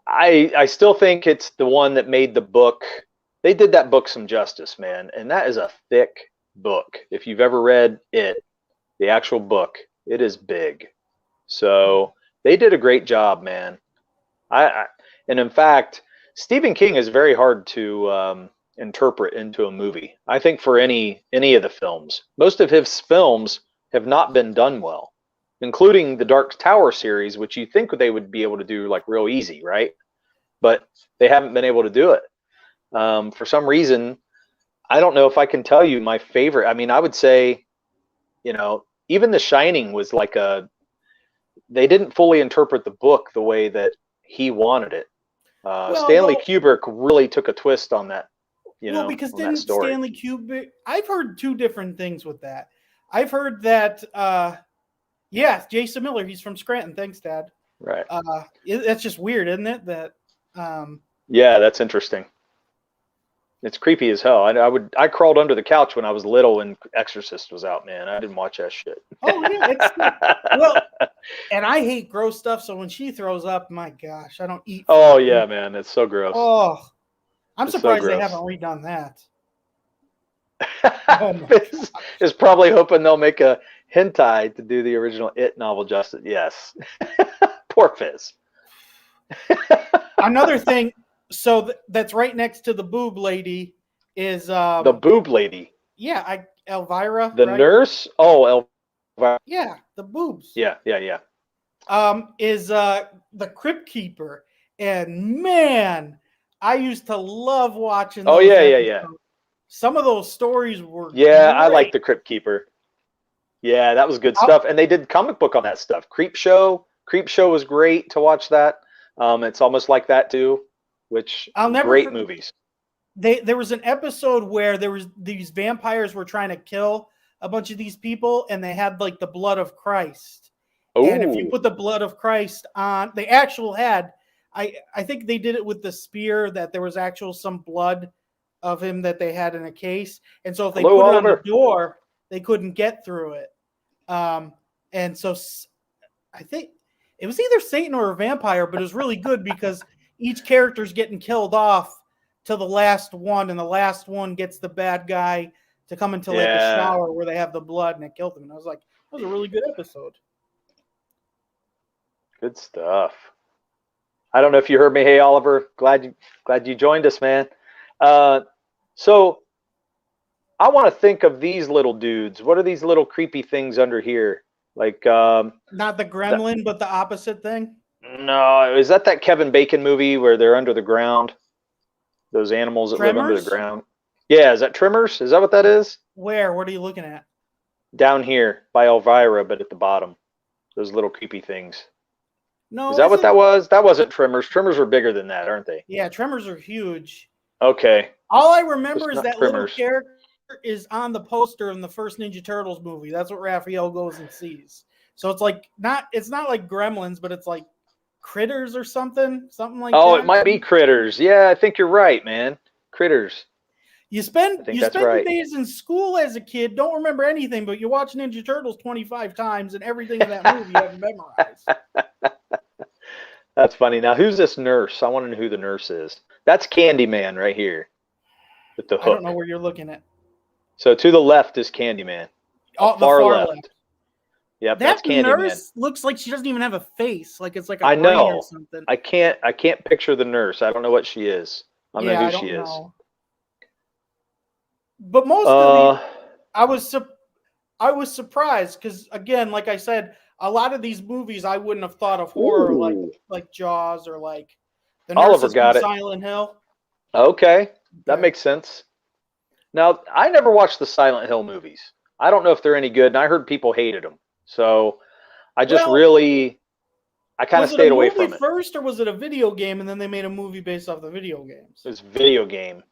Speaker 1: I still think it's the one that made the book. They did that book some justice, man. And that is a thick book. If you've ever read it, the actual book, it is big. So they did a great job, man. And in fact, Stephen King is very hard to interpret into a movie. I think for any of the films, most of his films have not been done well, including the Dark Tower series, which you think they would be able to do like real easy, right? But they haven't been able to do it. For some reason, I don't know if I can tell you my favorite. I mean, I would say, even The Shining was like they didn't fully interpret the book the way that he wanted it. Stanley Kubrick really took a twist on that.
Speaker 2: Because didn't Stanley Kubrick? I've heard two different things with that. I've heard that, Jason Miller, he's from Scranton. Thanks, Dad.
Speaker 1: Right.
Speaker 2: That's just weird, isn't it? That.
Speaker 1: Yeah, that's interesting. It's creepy as hell. I crawled under the couch when I was little when Exorcist was out, man. I didn't watch that shit.
Speaker 2: Oh yeah, and I hate gross stuff. So when she throws up, my gosh, I don't eat.
Speaker 1: Oh yeah, man, it's so gross.
Speaker 2: Oh, I'm surprised they haven't redone that.
Speaker 1: Is probably hoping they'll make a hentai to do the original It novel justice. Yes. Poor Fizz.
Speaker 2: Another thing, so that's right next to the boob lady is
Speaker 1: the boob lady.
Speaker 2: Yeah, Elvira.
Speaker 1: The nurse? Oh, Elvira.
Speaker 2: Yeah, the boobs.
Speaker 1: Yeah.
Speaker 2: Is the Crypt Keeper. And man, I used to love watching those
Speaker 1: yeah.
Speaker 2: Some of those stories were
Speaker 1: great. I like the Crypt Keeper. Yeah, that was good stuff. And they did comic book on that stuff. Creep Show was great to watch that. It's almost like that too, which great movies.
Speaker 2: There was an episode where these vampires were trying to kill a bunch of these people, and they had like the blood of Christ. Ooh. And if you put the blood of Christ on, they actually had. I think they did it with the spear, that there was some blood of him that they had in a case, and so if they put it on the door, they couldn't get through it. And so I think it was either Satan or a vampire, but it was really good because each character's getting killed off to the last one, and the last one gets the bad guy to come into like a shower where they have the blood, and it killed them. And I was like, that was a really good episode.
Speaker 1: Good stuff. I don't know if you heard me. Hey, Oliver, glad you joined us, man. So I want to think of these little dudes. What are these little creepy things under here? Like
Speaker 2: not the gremlin, but the opposite thing.
Speaker 1: No, is that Kevin Bacon movie where they're under the ground? Those animals that live under the ground. Yeah, is that Tremors? Is that what that is?
Speaker 2: Where? What are you looking at?
Speaker 1: Down here by Elvira, but at the bottom. Those little creepy things.
Speaker 2: No,
Speaker 1: is that what that was? That wasn't Tremors. Tremors are bigger than that, aren't they?
Speaker 2: Yeah, Tremors are huge.
Speaker 1: Okay.
Speaker 2: All I remember is that little character is on the poster in the first Ninja Turtles movie. That's what Raphael goes and sees. So it's like it's not like Gremlins, but it's like Critters or something like that.
Speaker 1: Oh, it might be Critters. Yeah, I think you're right, man. Critters.
Speaker 2: You spend your days in school as a kid, don't remember anything, but you watch Ninja Turtles 25 times and everything in that movie you have memorized.
Speaker 1: That's funny. Now, who's this nurse? I want to know who the nurse is. That's Candyman right here with the hook.
Speaker 2: I don't know where you're looking at.
Speaker 1: So to the left is Candyman.
Speaker 2: Oh, the far left.
Speaker 1: Yep, that's Candyman.
Speaker 2: That nurse looks like she doesn't even have a face. Like it's like a
Speaker 1: brain
Speaker 2: or something.
Speaker 1: I can't picture the nurse. I don't know what she is. I don't know who she is.
Speaker 2: But most of I was surprised because, again, like I said, a lot of these movies I wouldn't have thought of horror like Jaws or like the Nurses from Silent Hill.
Speaker 1: Okay, that makes sense. Now, I never watched the Silent Hill movies. I don't know if they're any good, and I heard people hated them. So I just I kind of stayed away from it.
Speaker 2: Was it a movie first, or was it a video game, and then they made a movie based off the video games?
Speaker 1: It was a video game,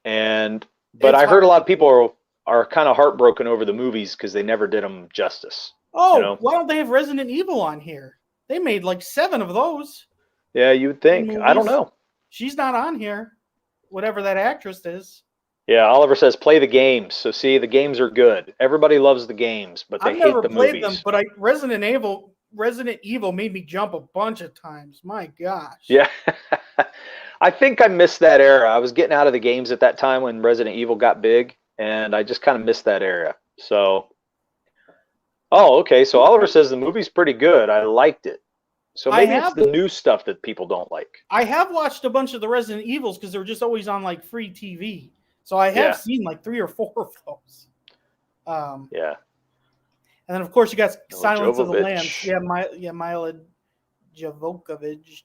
Speaker 1: but I heard a lot of people are kind of heartbroken over the movies because they never did them justice.
Speaker 2: Oh, why don't they have Resident Evil on here? They made like 7 of those.
Speaker 1: Yeah, you would think. I don't know.
Speaker 2: She's not on here, whatever that actress is.
Speaker 1: Yeah, Oliver says play the games. So see, the games are good. Everybody loves the games, but they hate the movies. I've never played them,
Speaker 2: but Resident Evil made me jump a bunch of times. My gosh.
Speaker 1: Yeah. I think I missed that era. I was getting out of the games at that time when Resident Evil got big, and I just kind of missed that era. So, okay. So Oliver says the movie's pretty good. I liked it. So maybe it's the new stuff that people don't like. I
Speaker 2: have watched a bunch of the Resident Evils because they're just always on like free TV. So I have seen like 3 or 4 of those.
Speaker 1: Yeah.
Speaker 2: And then of course you got Silence of the Lambs. Yeah, Mila Jovovich.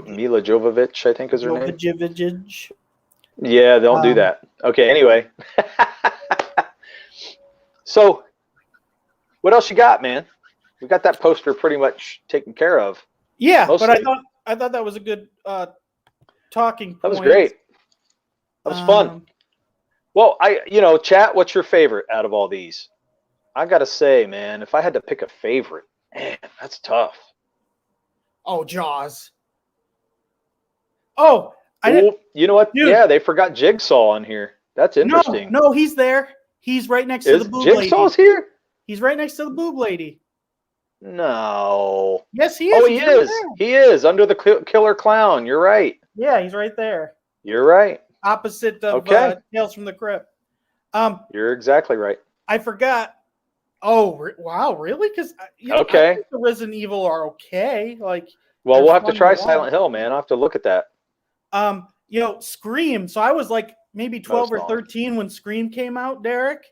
Speaker 1: Mila Jovovich, I think is her name.
Speaker 2: Jovovich.
Speaker 1: Yeah, don't do that. Okay, anyway. So, what else you got, man? We got that poster pretty much taken care of.
Speaker 2: Yeah, mostly. But I thought that was a good talking point.
Speaker 1: That was great. That was fun. Well, chat, what's your favorite out of all these? I got to say, man, if I had to pick a favorite, man, that's tough.
Speaker 2: Oh, Jaws. Oh,
Speaker 1: you know what? Dude. Yeah, they forgot Jigsaw on here. That's interesting.
Speaker 2: No, he's there. He's right next to the boob lady.
Speaker 1: Jigsaw's here?
Speaker 2: He's right next to the boob lady.
Speaker 1: No.
Speaker 2: Yes, he is.
Speaker 1: Oh, he is. He is under the killer clown. You're right.
Speaker 2: Yeah, he's right there.
Speaker 1: You're right.
Speaker 2: Opposite of Tales from the Crypt.
Speaker 1: You're exactly right.
Speaker 2: I forgot. Oh, wow, really? Because I think the Resident Evil are okay. Like,
Speaker 1: well, we'll have to try Silent Hill, man. I'll have to look at that.
Speaker 2: Scream. So I was like maybe 12 or 13 when Scream came out, Derek.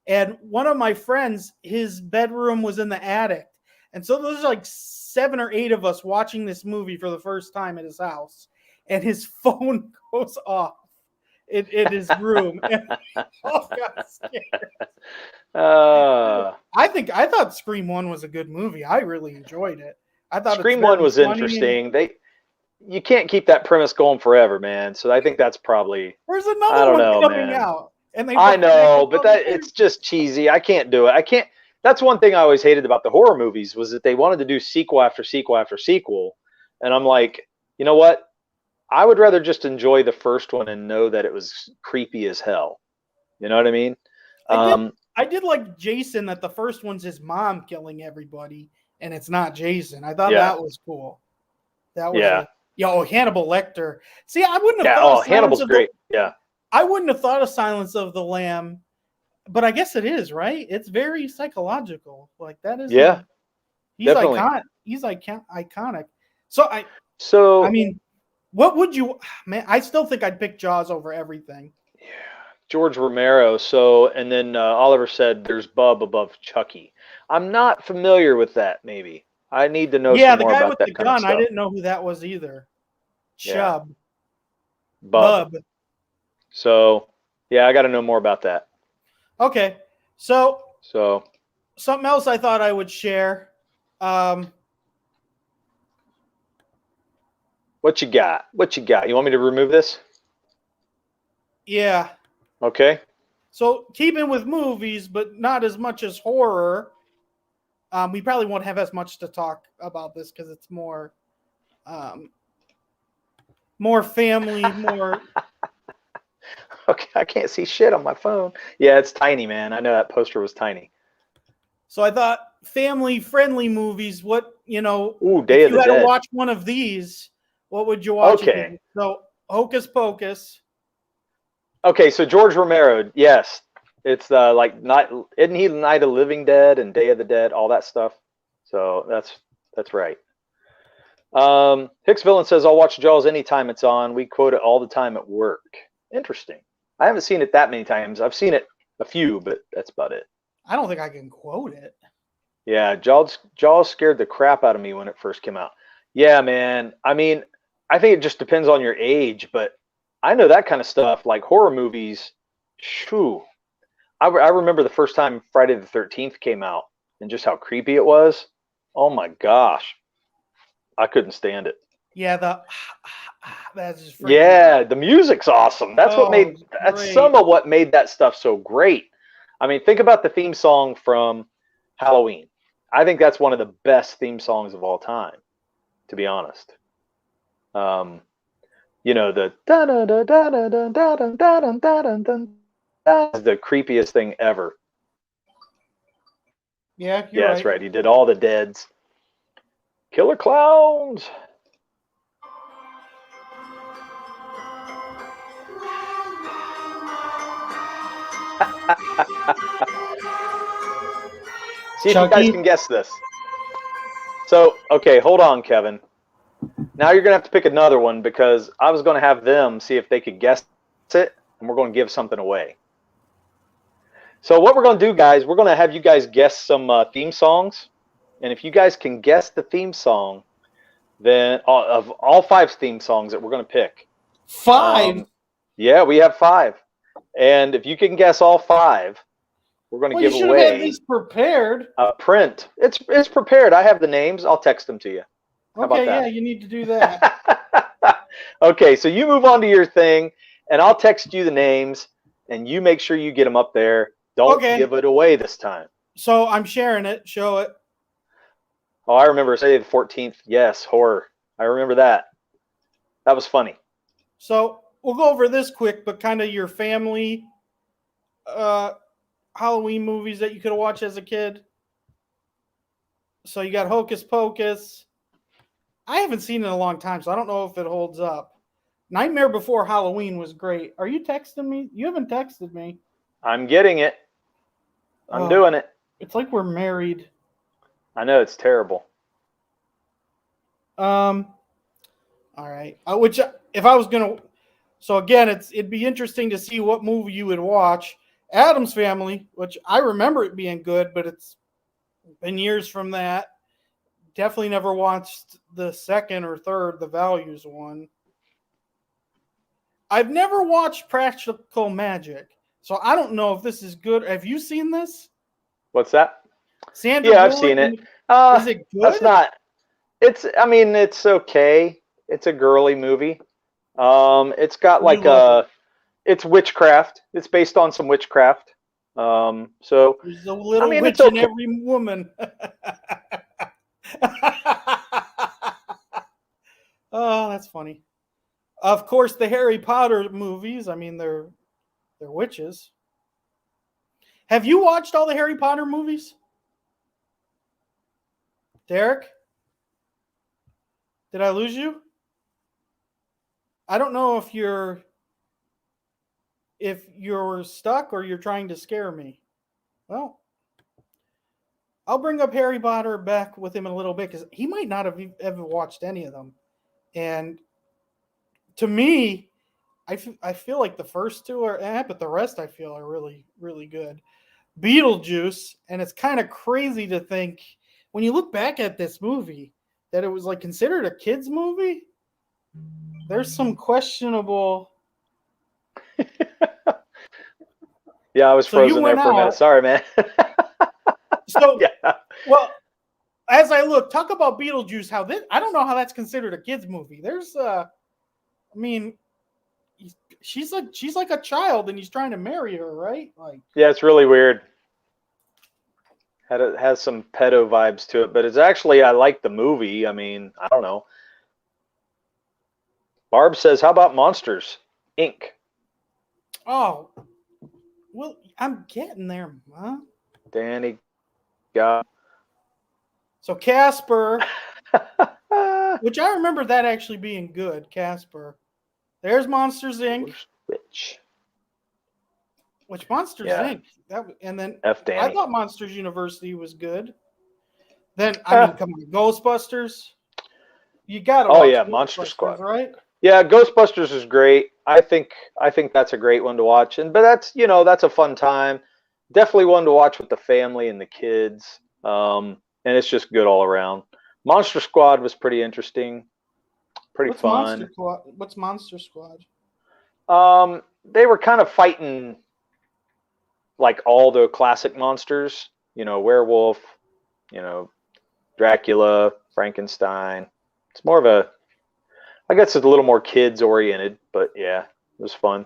Speaker 2: And one of my friends, his bedroom was in the attic. And so there's like 7 or 8 of us watching this movie for the first time at his house. And his phone goes off in his room. And we all got scared. I thought Scream 1 was a good movie. I really enjoyed it. I thought
Speaker 1: Scream 1 was interesting. You can't keep that premise going forever, man. So I think that's probably
Speaker 2: there's another one coming out. And
Speaker 1: I know, but it's just cheesy. I can't do it. That's one thing I always hated about the horror movies was that they wanted to do sequel after sequel after sequel. And I'm like, you know what? I would rather just enjoy the first one and know that it was creepy as hell. You know what I mean?
Speaker 2: I did like Jason, that the first one's his mom killing everybody and it's not Jason. I thought that was cool. That was Hannibal Lecter. See, I wouldn't have thought
Speaker 1: Hannibal's great.
Speaker 2: I wouldn't have thought of Silence of the Lamb, but I guess it is, right? It's very psychological. Like that is he's
Speaker 1: definitely.
Speaker 2: Iconic. He's iconic. So I mean, what would you, man? I still think I'd pick Jaws over everything.
Speaker 1: Yeah, George Romero. So, and then Oliver said there's Bub above Chucky. I'm not familiar with that. Maybe I need to know some
Speaker 2: the
Speaker 1: more
Speaker 2: guy
Speaker 1: about
Speaker 2: with
Speaker 1: that
Speaker 2: the
Speaker 1: kind of
Speaker 2: gun. I
Speaker 1: stuff.
Speaker 2: didn't know who that was either. Chub.
Speaker 1: Yeah. Bub. So, yeah, I got to know more about that.
Speaker 2: Okay, so something else I thought I would share.
Speaker 1: What you got? What you got? You want me to remove this?
Speaker 2: Yeah.
Speaker 1: Okay.
Speaker 2: So keeping with movies, but not as much as horror. We probably won't have as much to talk about this because it's more family, more.
Speaker 1: Okay, I can't see shit on my phone. Yeah, it's tiny, man. I know that poster was tiny.
Speaker 2: So I thought family-friendly movies. What
Speaker 1: Ooh, Day
Speaker 2: if
Speaker 1: of
Speaker 2: you
Speaker 1: the
Speaker 2: had
Speaker 1: Dead.
Speaker 2: to watch one of these, what would you watch?
Speaker 1: Okay.
Speaker 2: Again? So Hocus Pocus.
Speaker 1: Okay, so George Romero, yes, it's like not isn't he Night of the Living Dead and Day of the Dead, all that stuff. So that's right. Hicks Villain says I'll watch Jaws anytime it's on. We quote it all the time at work. Interesting. I haven't seen it that many times. I've seen it a few, but that's about it.
Speaker 2: I don't think I can quote it.
Speaker 1: Yeah, Jaws scared the crap out of me when it first came out. Yeah, man. I mean, I think it just depends on your age, but I know that kind of stuff, like horror movies. Shoo. I remember the first time Friday the 13th came out and just how creepy it was. Oh my gosh. I couldn't stand it.
Speaker 2: Yeah, that's just
Speaker 1: yeah, the music's awesome. That's that's some of what made that stuff so great. I mean, think about the theme song from Halloween. I think that's one of the best theme songs of all time, to be honest. The da da da da da da da da da da da. That's the creepiest thing ever.
Speaker 2: Yeah,
Speaker 1: yeah, that's right. He did all the deads. Killer Clowns. See if you guys can guess this. So, okay, hold on, Kevin. Now you're going to have to pick another one because I was going to have them see if they could guess it, and we're going to give something away. So what we're going to do, guys, we're going to have you guys guess some theme songs. And if you guys can guess the theme song, then of all 5 theme songs that we're going to pick.
Speaker 2: 5?
Speaker 1: Yeah, we have 5. And if you can guess all 5, we're going to give away. You should have had
Speaker 2: these prepared.
Speaker 1: A print. It's prepared. I have the names. I'll text them to you. How
Speaker 2: okay, yeah, you need to do that.
Speaker 1: Okay, so you move on to your thing, and I'll text you the names, and you make sure you get them up there. Don't give it away this time.
Speaker 2: So I'm sharing it. Show it.
Speaker 1: Oh, I remember Friday the 14th. Yes, horror. I remember that. That was funny.
Speaker 2: So we'll go over this quick, but kind of your family Halloween movies that you could have watched as a kid. So you got Hocus Pocus. I haven't seen it in a long time, so I don't know if it holds up. Nightmare Before Halloween was great. Are you texting me? You haven't texted me.
Speaker 1: I'm getting it. I'm doing it.
Speaker 2: It's like we're married.
Speaker 1: I know, it's terrible.
Speaker 2: All right. Which if I was gonna, so again, it'd be interesting to see what movie you would watch. Addams Family, which I remember it being good, but it's been years from that. Definitely never watched the second or third, the Values one. I've never watched Practical Magic, so I don't know if this is good. Have you seen this?
Speaker 1: What's that?
Speaker 2: Sandra
Speaker 1: yeah,
Speaker 2: Bullock,
Speaker 1: I've seen it.
Speaker 2: Is it good?
Speaker 1: That's not. I mean, it's okay. It's a girly movie. It's got it's witchcraft. It's based on some witchcraft. So
Speaker 2: there's a little witch in every woman. Oh, that's funny. Of course, the Harry Potter movies. I mean, they're witches. Have you watched all the Harry Potter movies? Derek? Did I lose you? I don't know if you're stuck or you're trying to scare me. Well, I'll bring up Harry Potter back with him in a little bit because he might not have ever watched any of them. And to me, I feel like the first two are but the rest I feel are really, really good. Beetlejuice, and it's kind of crazy to think when you look back at this movie that it was like considered a kids movie. There's some questionable.
Speaker 1: Yeah, I was frozen there for a minute. Sorry, man.
Speaker 2: So, yeah. Well, as I look, talk about Beetlejuice. I don't know how that's considered a kids movie. There's, I mean, she's like a child, and he's trying to marry her, right? Like,
Speaker 1: yeah, it's really weird. It has some pedo vibes to it, but it's actually, I like the movie. I mean, I don't know. Barb says, "How about Monsters, Inc.?"
Speaker 2: Oh, well, I'm getting there, huh?
Speaker 1: Danny got.
Speaker 2: So Casper, which I remember that actually being good. Casper. There's Monsters Inc. Which Monsters Inc. And then
Speaker 1: F. Danny.
Speaker 2: I thought Monsters University was good. Then I mean, come on, Ghostbusters. You gotta.
Speaker 1: Oh yeah, Monster Squad,
Speaker 2: right?
Speaker 1: Yeah, Ghostbusters is great. I think that's a great one to watch, but that's a fun time. Definitely one to watch with the family and the kids, and it's just good all around. Monster Squad was pretty interesting, pretty fun.
Speaker 2: What's Monster Squad?
Speaker 1: They were kind of fighting like all the classic monsters, werewolf, Dracula, Frankenstein. It's more of I guess it's a little more kids oriented, but yeah, it was fun.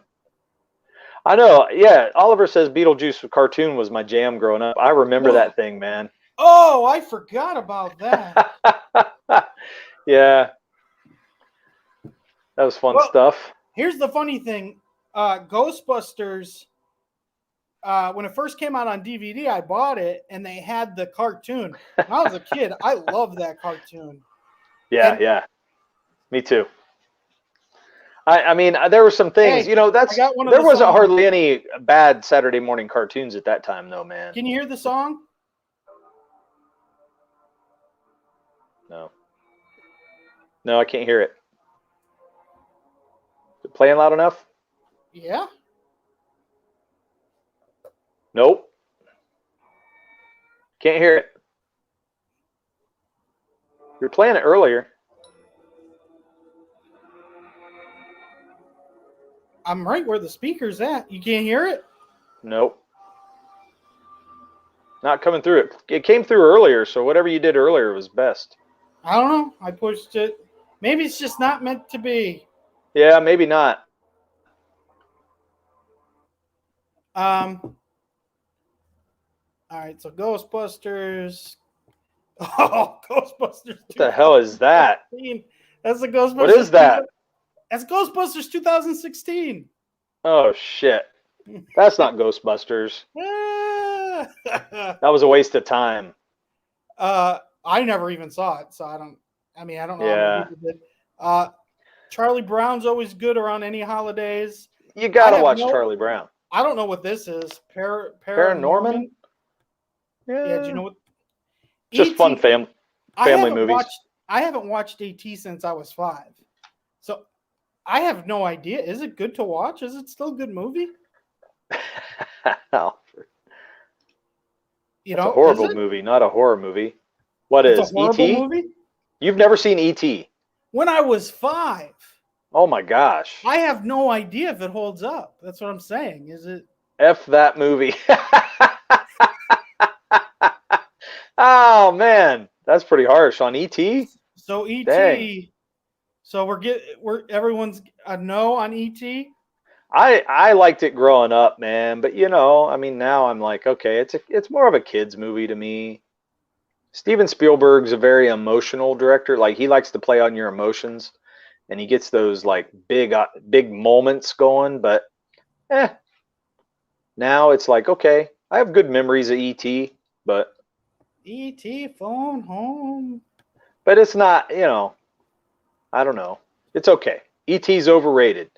Speaker 1: I know. Yeah, Oliver says Beetlejuice cartoon was my jam growing up. I remember that thing, man.
Speaker 2: Oh, I forgot about that.
Speaker 1: Yeah, that was fun stuff.
Speaker 2: Here's the funny thing: Ghostbusters. When it first came out on DVD, I bought it, and they had the cartoon. When I was a kid, I loved that cartoon.
Speaker 1: Yeah. Me too. I mean, there were some things, there wasn't hardly any bad Saturday morning cartoons at that time, though, man.
Speaker 2: Can you hear the song?
Speaker 1: No, I can't hear it. Is it playing loud enough?
Speaker 2: Yeah.
Speaker 1: Nope. Can't hear it. You were playing it earlier.
Speaker 2: I'm right where the speaker's at. You can't hear it?
Speaker 1: Nope. Not coming through it. It came through earlier, so whatever you did earlier was best.
Speaker 2: I don't know. I pushed it. Maybe it's just not meant to be.
Speaker 1: Yeah, maybe not.
Speaker 2: All right, so Ghostbusters. Oh, Ghostbusters.
Speaker 1: What the hell is that?
Speaker 2: That's the Ghostbusters.
Speaker 1: What is that?
Speaker 2: That's Ghostbusters 2016.
Speaker 1: Oh, shit. That's not Ghostbusters. That was a waste of time.
Speaker 2: I never even saw it, so I don't know how many people did. Charlie Brown's always good around any holidays.
Speaker 1: You gotta watch Charlie Brown.
Speaker 2: I don't know what this is.
Speaker 1: Paranorman?
Speaker 2: Yeah, do you know what?
Speaker 1: Just fun family movies.
Speaker 2: I haven't watched A.T. since I was 5. So I have no idea. Is it good to watch? Is it still a good movie?
Speaker 1: It's a horrible movie, not a horror movie. What is E.T.?
Speaker 2: Movie?
Speaker 1: You've never seen E.T.?
Speaker 2: When I was 5.
Speaker 1: Oh my gosh.
Speaker 2: I have no idea if it holds up. That's what I'm saying. Is it?
Speaker 1: F that movie. Oh man, that's pretty harsh on E.T.
Speaker 2: So E.T.
Speaker 1: Dang.
Speaker 2: So everyone's a no on E.T.
Speaker 1: I liked it growing up, man, but now I'm like, okay, it's more of a kids movie to me. Steven Spielberg's a very emotional director. Like he likes to play on your emotions, and he gets those like big moments going. But now it's like, okay, I have good memories of E.T., but
Speaker 2: E.T. phone home.
Speaker 1: But it's not, I don't know. It's okay. E.T.'s overrated.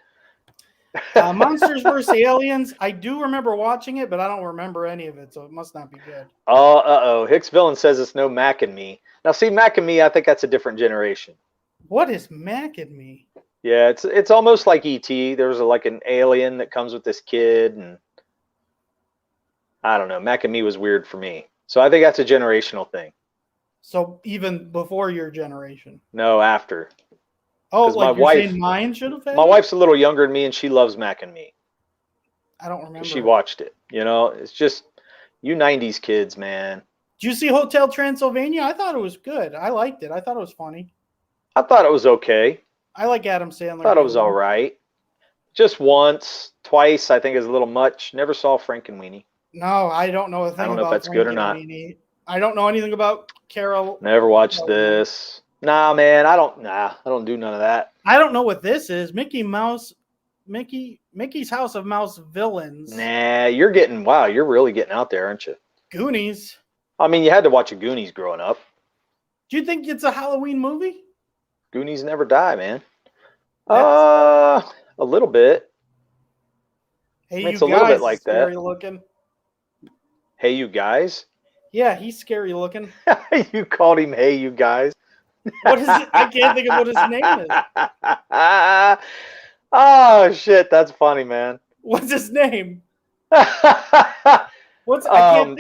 Speaker 2: Monsters vs. Aliens. I do remember watching it, but I don't remember any of it, so it must not be good.
Speaker 1: Oh, Hicks Villain says it's no Mac and Me. Now, see, Mac and Me, I think that's a different generation.
Speaker 2: What is Mac and Me?
Speaker 1: Yeah, it's almost like E.T. There's like an alien that comes with this kid, and I don't know. Mac and Me was weird for me, so I think that's a generational thing.
Speaker 2: So even before your generation?
Speaker 1: No, after.
Speaker 2: Oh, like you're saying mine should have had
Speaker 1: my wife's a little younger than me, and she loves Mac and Me.
Speaker 2: I don't remember.
Speaker 1: She watched it. You know, it's just you '90s kids, man.
Speaker 2: Did you see Hotel Transylvania? I thought it was good. I liked it. I thought it was funny.
Speaker 1: I thought it was okay.
Speaker 2: I like Adam Sandler.
Speaker 1: I thought it was all right. Just once, twice, I think is a little much. Never saw Frankenweenie.
Speaker 2: No, I don't know a thing about.
Speaker 1: I don't know if that's good or not.
Speaker 2: I don't know anything about Carol.
Speaker 1: Never watched this. Nah, man, I don't do none of that.
Speaker 2: I don't know what this is. Mickey's House of Mouse Villains.
Speaker 1: Nah, you're really getting out there, aren't you?
Speaker 2: Goonies.
Speaker 1: I mean, you had to watch a Goonies growing up.
Speaker 2: Do you think it's a Halloween movie?
Speaker 1: Goonies never die, man. A little bit.
Speaker 2: Hey,
Speaker 1: it's a little bit like that.
Speaker 2: Scary looking.
Speaker 1: Hey, you guys.
Speaker 2: Yeah, he's scary looking.
Speaker 1: You called him "Hey, you guys."
Speaker 2: What is it? I can't think of what his name is.
Speaker 1: Oh shit, that's funny, man.
Speaker 2: What's his name?
Speaker 1: What's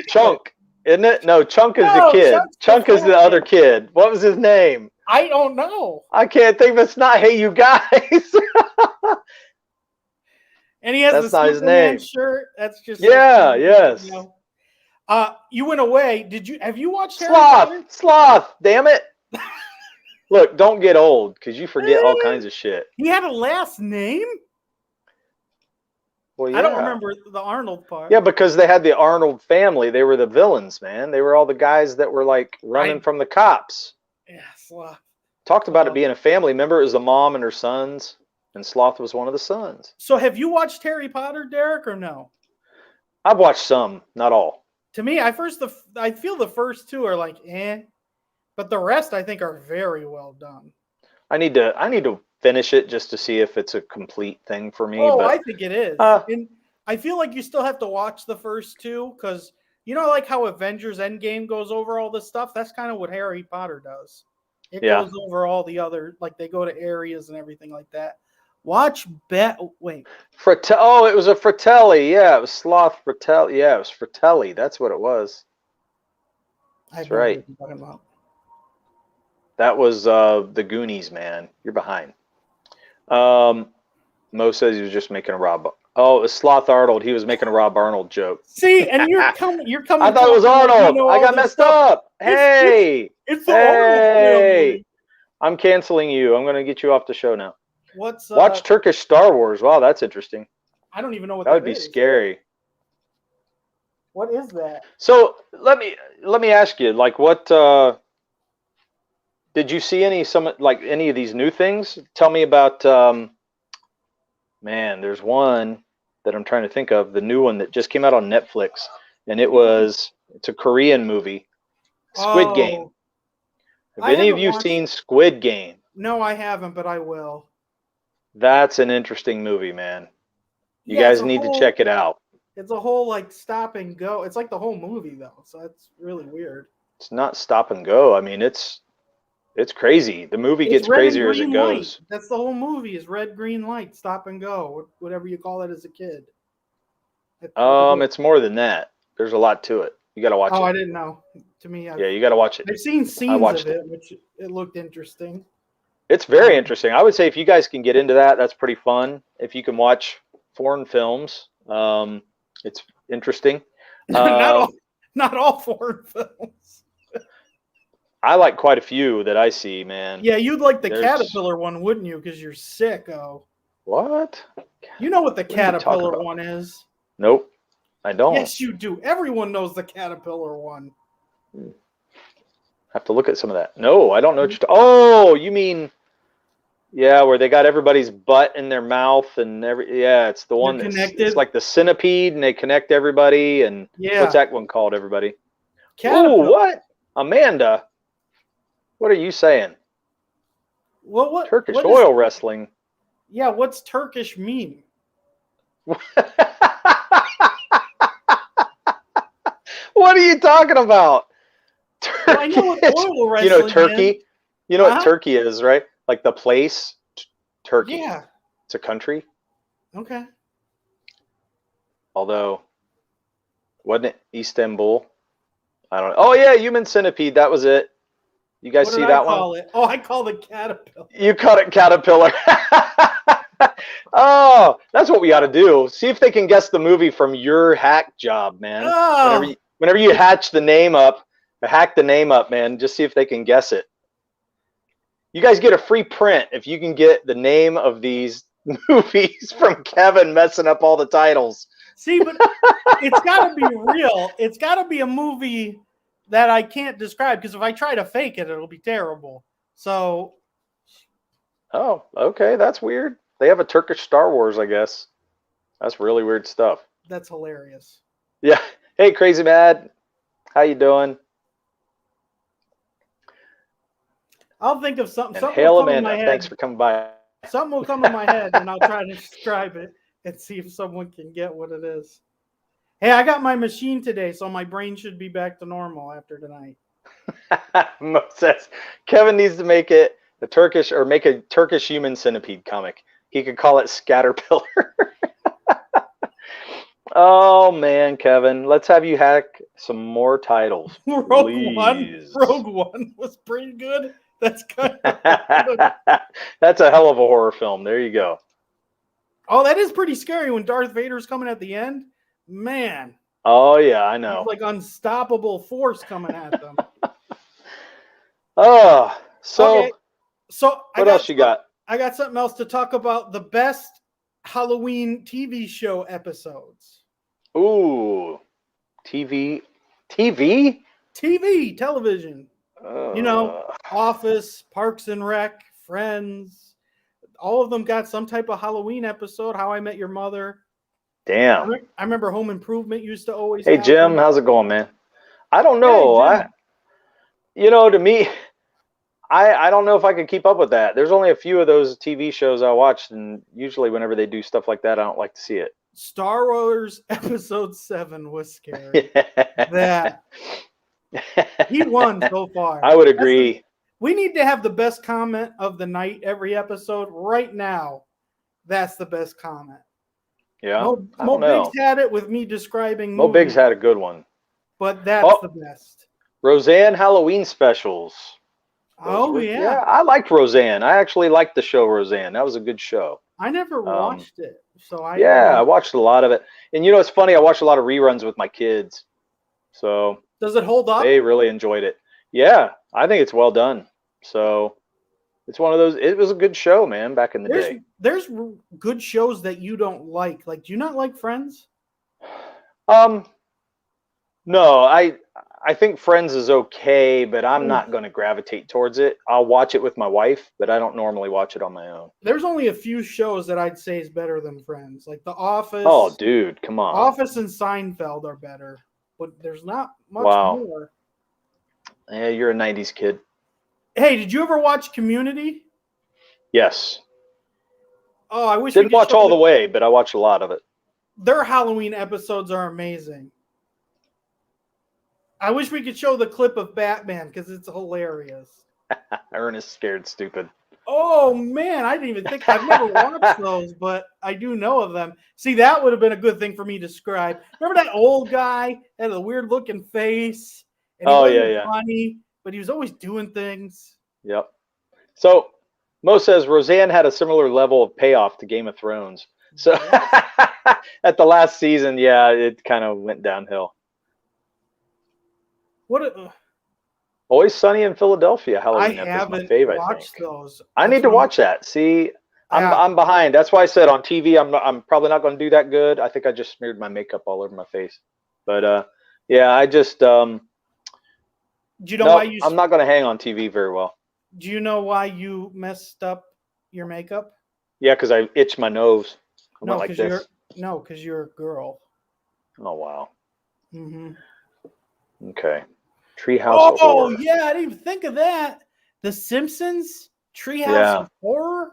Speaker 1: Chunk? Isn't it? No, Chunk is the kid. Chunk is the other kid. What was his name?
Speaker 2: I don't know.
Speaker 1: I can't think. It's not "Hey, you guys."
Speaker 2: And he has the Superman shirt. That's just
Speaker 1: yes.
Speaker 2: You know. You went away. Have you watched
Speaker 1: Sloth? Damn it! Look, don't get old because you forget all kinds of shit.
Speaker 2: He had a last name.
Speaker 1: Well, yeah.
Speaker 2: I don't remember the Arnold part.
Speaker 1: Yeah, because they had the Arnold family. They were the villains, man. They were all the guys that were like running from the cops.
Speaker 2: Yeah, Sloth.
Speaker 1: Talked about it being a family. Remember, it was the mom and her sons, and Sloth was one of the sons.
Speaker 2: So, have you watched Harry Potter, Derek, or no?
Speaker 1: I've watched some, not all.
Speaker 2: To me, I feel the first two are like but the rest I think are very well done.
Speaker 1: I need to finish it just to see if it's a complete thing for me.
Speaker 2: Oh, I think it is. And I feel like you still have to watch the first two because you know, like how Avengers Endgame goes over all this stuff. That's kind of what Harry Potter does. It goes over all the other, like they go to areas and everything like that. Watch wait.
Speaker 1: It was a Fratelli. Yeah, it was Sloth Fratelli. Yeah, it was Fratelli. That's what it was. That's right. That was the Goonies, man. You're behind. Mo says he was just making a Rob. Oh, it was Sloth Arnold. He was making a Rob Arnold joke.
Speaker 2: See, and you're coming.
Speaker 1: I thought it was Arnold. I got messed up. Hey,
Speaker 2: it's the Arnold family.
Speaker 1: I'm canceling you. I'm going to get you off the show now.
Speaker 2: Watch
Speaker 1: Turkish Star Wars. Wow, that's interesting.
Speaker 2: I don't even know what
Speaker 1: that would be scary.
Speaker 2: What is that? So
Speaker 1: let me ask you, like, what did you see any of these new things? Tell me about. Man, there's one that I'm trying to think of. The new one that just came out on Netflix, and it's a Korean movie, Squid Game. Have any of you seen Squid Game?
Speaker 2: No, I haven't, but I will.
Speaker 1: That's an interesting movie, man. You guys need to check it out.
Speaker 2: It's a whole like stop and go. It's like the whole movie though, so that's really weird.
Speaker 1: It's not stop and go. I mean, it's crazy. The movie gets crazier as it goes.
Speaker 2: Light. That's the whole movie is red, green light, stop and go, whatever you call it as a kid.
Speaker 1: It's more than that. There's a lot to it. You got to watch it.
Speaker 2: Oh, I didn't know. To me,
Speaker 1: you got to watch it.
Speaker 2: I've seen scenes of it, which it looked interesting.
Speaker 1: It's very interesting. I would say if you guys can get into that, that's pretty fun. If you can watch foreign films, it's interesting.
Speaker 2: Not all foreign films.
Speaker 1: I like quite a few that I see, man.
Speaker 2: Yeah, you'd like the caterpillar one, wouldn't you? Because you're sicko.
Speaker 1: What?
Speaker 2: You know what the caterpillar one is?
Speaker 1: Nope, I don't.
Speaker 2: Yes, you do. Everyone knows the caterpillar one.
Speaker 1: Have to look at some of that. No, I don't know what you're oh, you mean... Yeah, where they got everybody's butt in their mouth and it's the one that's it's like the centipede and they connect everybody and what's that one called, everybody? Oh, what? Amanda, what are you saying?
Speaker 2: Well, what
Speaker 1: Turkish oil wrestling?
Speaker 2: Yeah, what's Turkish mean?
Speaker 1: What are you talking about?
Speaker 2: Well, I know what oil wrestling
Speaker 1: Turkey.
Speaker 2: is.
Speaker 1: You know what Turkey is, right? Like the place, Turkey.
Speaker 2: Yeah.
Speaker 1: It's a country.
Speaker 2: Okay.
Speaker 1: Although, wasn't it Istanbul? I don't know. Oh yeah, Human Centipede. That was it. You guys see that one?
Speaker 2: What did I call it? Oh, I called it Caterpillar.
Speaker 1: You caught it Caterpillar. Oh, that's what we ought to do. See if they can guess the movie from your hack job, man.
Speaker 2: Oh.
Speaker 1: Whenever you hack the name up, man, just see if they can guess it. You guys get a free print if you can get the name of these movies from Kevin messing up all the titles.
Speaker 2: See, but it's got to be real. It's got to be a movie that I can't describe, because if I try to fake it, it'll be terrible. So.
Speaker 1: Oh, okay. That's weird. They have a Turkish Star Wars, I guess. That's really weird stuff.
Speaker 2: That's hilarious.
Speaker 1: Yeah. Hey, Crazy Mad. How you doing?
Speaker 2: I'll think of something.
Speaker 1: And Hail Amanda. Thanks for coming by.
Speaker 2: Something will come in my head, and I'll try to describe it and see if someone can get what it is. Hey, I got my machine today, so my brain should be back to normal after tonight.
Speaker 1: Mo says Kevin needs to make a Turkish Human Centipede comic. He could call it Scatterpillar. Oh man, Kevin, let's have you hack some more titles.
Speaker 2: Rogue One was pretty good. That's kind of
Speaker 1: That's a hell of a horror film. There you go.
Speaker 2: Oh, that is pretty scary when Darth Vader's coming at the end. Man.
Speaker 1: Oh yeah, I know.
Speaker 2: It's like unstoppable force coming at them.
Speaker 1: Oh, so
Speaker 2: okay. So
Speaker 1: what else you got?
Speaker 2: I got something else to talk about. The best Halloween TV show episodes.
Speaker 1: Ooh, television.
Speaker 2: You know, Office, Parks and Rec, Friends. All of them got some type of Halloween episode. How I Met Your Mother.
Speaker 1: Damn.
Speaker 2: I remember Home Improvement used to always.
Speaker 1: Hey Jim, how's it going, man? I don't know.
Speaker 2: Hey,
Speaker 1: to me, I don't know if I could keep up with that. There's only a few of those TV shows I watched, and usually whenever they do stuff like that, I don't like to see it.
Speaker 2: Star Wars Episode 7 was scary. That he won so far.
Speaker 1: I would agree.
Speaker 2: We need to have the best comment of the night every episode. Right now, that's the best comment.
Speaker 1: Yeah.
Speaker 2: Mo Biggs had it with me describing
Speaker 1: Mo Biggs had a good one.
Speaker 2: But that's the best.
Speaker 1: Roseanne Halloween specials.
Speaker 2: Yeah,
Speaker 1: I liked Roseanne. I actually liked the show Roseanne. That was a good show.
Speaker 2: I never watched it. So
Speaker 1: I watched a lot of it. And you know, it's funny, I watched a lot of reruns with my kids. So
Speaker 2: does it hold up?
Speaker 1: They really enjoyed it. Yeah, I think it's well done. So it's one of those. It was a good show, man, back in the day.
Speaker 2: There's good shows that you don't like. Like, do you not like Friends?
Speaker 1: No, I think Friends is okay, but I'm not going to gravitate towards it. I'll watch it with my wife, but I don't normally watch it on my own.
Speaker 2: There's only a few shows that I'd say is better than Friends, like The Office.
Speaker 1: Oh, dude, come on.
Speaker 2: Office and Seinfeld are better, but there's not much more.
Speaker 1: Yeah, you're a 90s kid.
Speaker 2: Hey, did you ever watch Community?
Speaker 1: Yes.
Speaker 2: Oh, I wish
Speaker 1: didn't watch all the way, but I watched a lot of it.
Speaker 2: Their Halloween episodes are amazing. I wish we could show the clip of Batman because it's hilarious.
Speaker 1: Ernest Scared Stupid.
Speaker 2: Oh man, I didn't even think I've never watched those, but I do know of them. See, that would have been a good thing for me to describe. Remember that old guy had a weird looking face? And he wasn't funny, but he was always doing things.
Speaker 1: Yep. So Mo says Roseanne had a similar level of payoff to Game of Thrones. So at the last season, it kind of went downhill. Always Sunny in Philadelphia Halloween episode is my favorite. I haven't watched
Speaker 2: those.
Speaker 1: I need to watch that. See, I'm behind. That's why I said on TV I'm probably not going to do that good. I think I just smeared my makeup all over my face. But I just
Speaker 2: do you know why
Speaker 1: I'm not going to hang on TV very well.
Speaker 2: Do you know why you messed up your makeup?
Speaker 1: Yeah, because I itch my nose.
Speaker 2: Because you're a girl.
Speaker 1: Oh wow.
Speaker 2: Mm-hmm.
Speaker 1: Okay. Treehouse of Horror.
Speaker 2: Yeah, I didn't even think of that. The Simpsons Treehouse of Horror.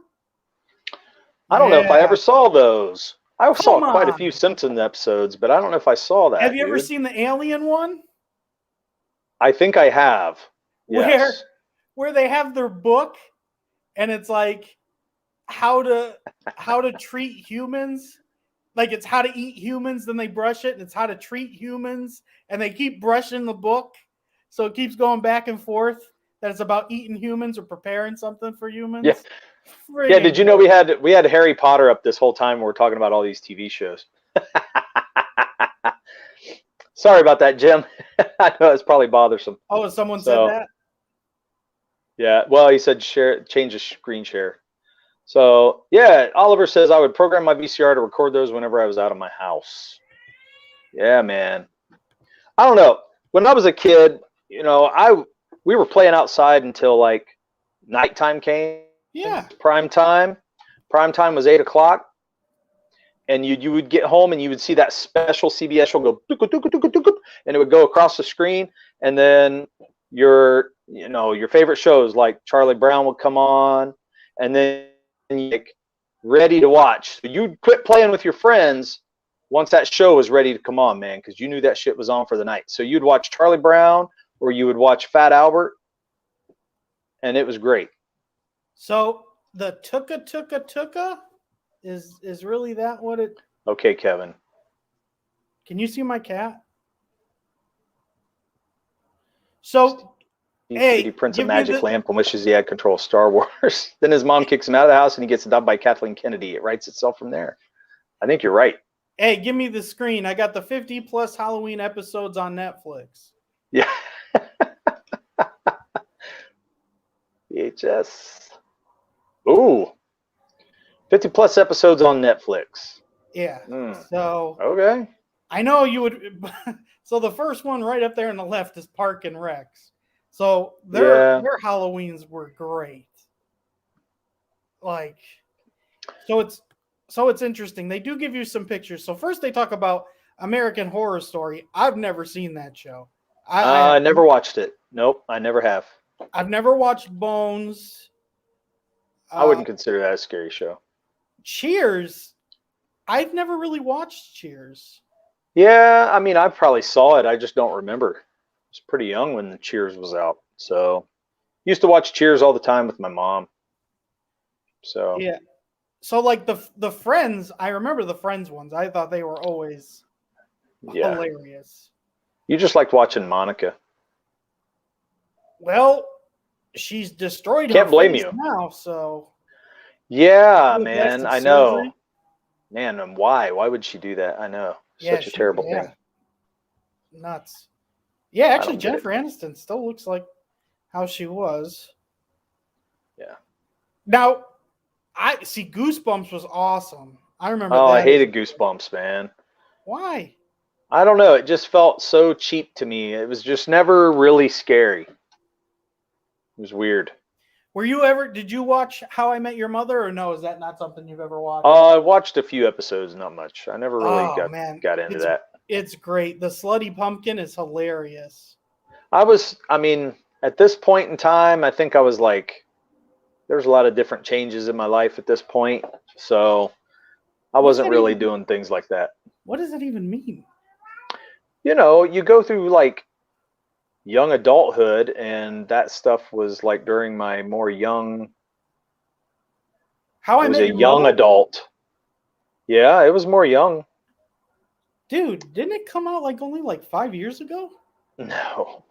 Speaker 1: I don't know if I ever saw those. I saw quite a few Simpsons episodes, but I don't know if I saw that.
Speaker 2: Have you ever seen the Alien one?
Speaker 1: I think I have. Yes.
Speaker 2: Where they have their book, and it's like how to treat humans. Like it's how to eat humans, then they brush it, and it's how to treat humans, and they keep brushing the book, so it keeps going back and forth. That it's about eating humans or preparing something for humans.
Speaker 1: Yeah. Yeah, did you know we had Harry Potter up this whole time? We're talking about all these TV shows. Sorry about that, Jim. I know it's probably bothersome.
Speaker 2: Oh, someone said that?
Speaker 1: Yeah, well, he said change the screen share. So, yeah, Oliver says I would program my VCR to record those whenever I was out of my house. Yeah, man. I don't know. When I was a kid, we were playing outside until like nighttime came.
Speaker 2: Yeah.
Speaker 1: Prime time was 8 o'clock. And you would get home and you would see that special CBS show go, and it would go across the screen. And then your favorite shows like Charlie Brown would come on, and then you're like ready to watch. So you'd quit playing with your friends once that show was ready to come on, man, because you knew that shit was on for the night. So you'd watch Charlie Brown or you would watch Fat Albert, and it was great.
Speaker 2: So the Tuka is really that what it?
Speaker 1: Okay, Kevin.
Speaker 2: Can you see my cat? So,
Speaker 1: he prints a magic lamp and wishes he had control of Star Wars. Then his mom kicks him out of the house and he gets adopted by Kathleen Kennedy. It writes itself from there. I think you're right.
Speaker 2: Hey, give me the screen. I got the 50 plus Halloween episodes on Netflix.
Speaker 1: Yeah. VHS. Ooh. 50 plus episodes on Netflix.
Speaker 2: Yeah. So.
Speaker 1: Okay.
Speaker 2: I know you would. So the first one right up there on the left is Park and Recs. So their Halloweens were great. Like, so it's interesting. They do give you some pictures. So first they talk about American Horror Story. I've never seen that show.
Speaker 1: I never watched it. Nope, I never have.
Speaker 2: I've never watched Bones.
Speaker 1: I wouldn't consider that a scary show.
Speaker 2: Cheers. I've never really watched Cheers.
Speaker 1: Yeah, I mean, I probably saw it. I just don't remember. I was pretty young when the Cheers was out. So, used to watch Cheers all the time with my mom. So,
Speaker 2: yeah. So, like the Friends, I remember the Friends ones. I thought they were always hilarious.
Speaker 1: You just liked watching Monica.
Speaker 2: Well, she's destroyed.
Speaker 1: Can't blame you
Speaker 2: now. So,
Speaker 1: yeah, man, I know. Surgery. Man, and why? Why would she do that? I know. Such a terrible thing.
Speaker 2: Nuts. Yeah, actually, Jennifer Aniston still looks like how she was.
Speaker 1: Yeah.
Speaker 2: Now, I see Goosebumps was awesome. I remember that.
Speaker 1: I hated Goosebumps, man.
Speaker 2: Why?
Speaker 1: I don't know. It just felt so cheap to me. It was just never really scary. It was weird.
Speaker 2: Did you watch How I Met Your Mother, or no? Is that not something you've ever watched?
Speaker 1: I watched a few episodes, not much. I never really got into that.
Speaker 2: It's great. The Slutty Pumpkin is hilarious.
Speaker 1: At this point in time, I think I was like, there's a lot of different changes in my life at this point. So I wasn't really doing things like that.
Speaker 2: What does it even mean?
Speaker 1: You go through like young adulthood, and that stuff was like during my more young.
Speaker 2: How I was a
Speaker 1: young adult. Yeah, it was more young.
Speaker 2: Dude, didn't it come out only 5 years ago?
Speaker 1: No.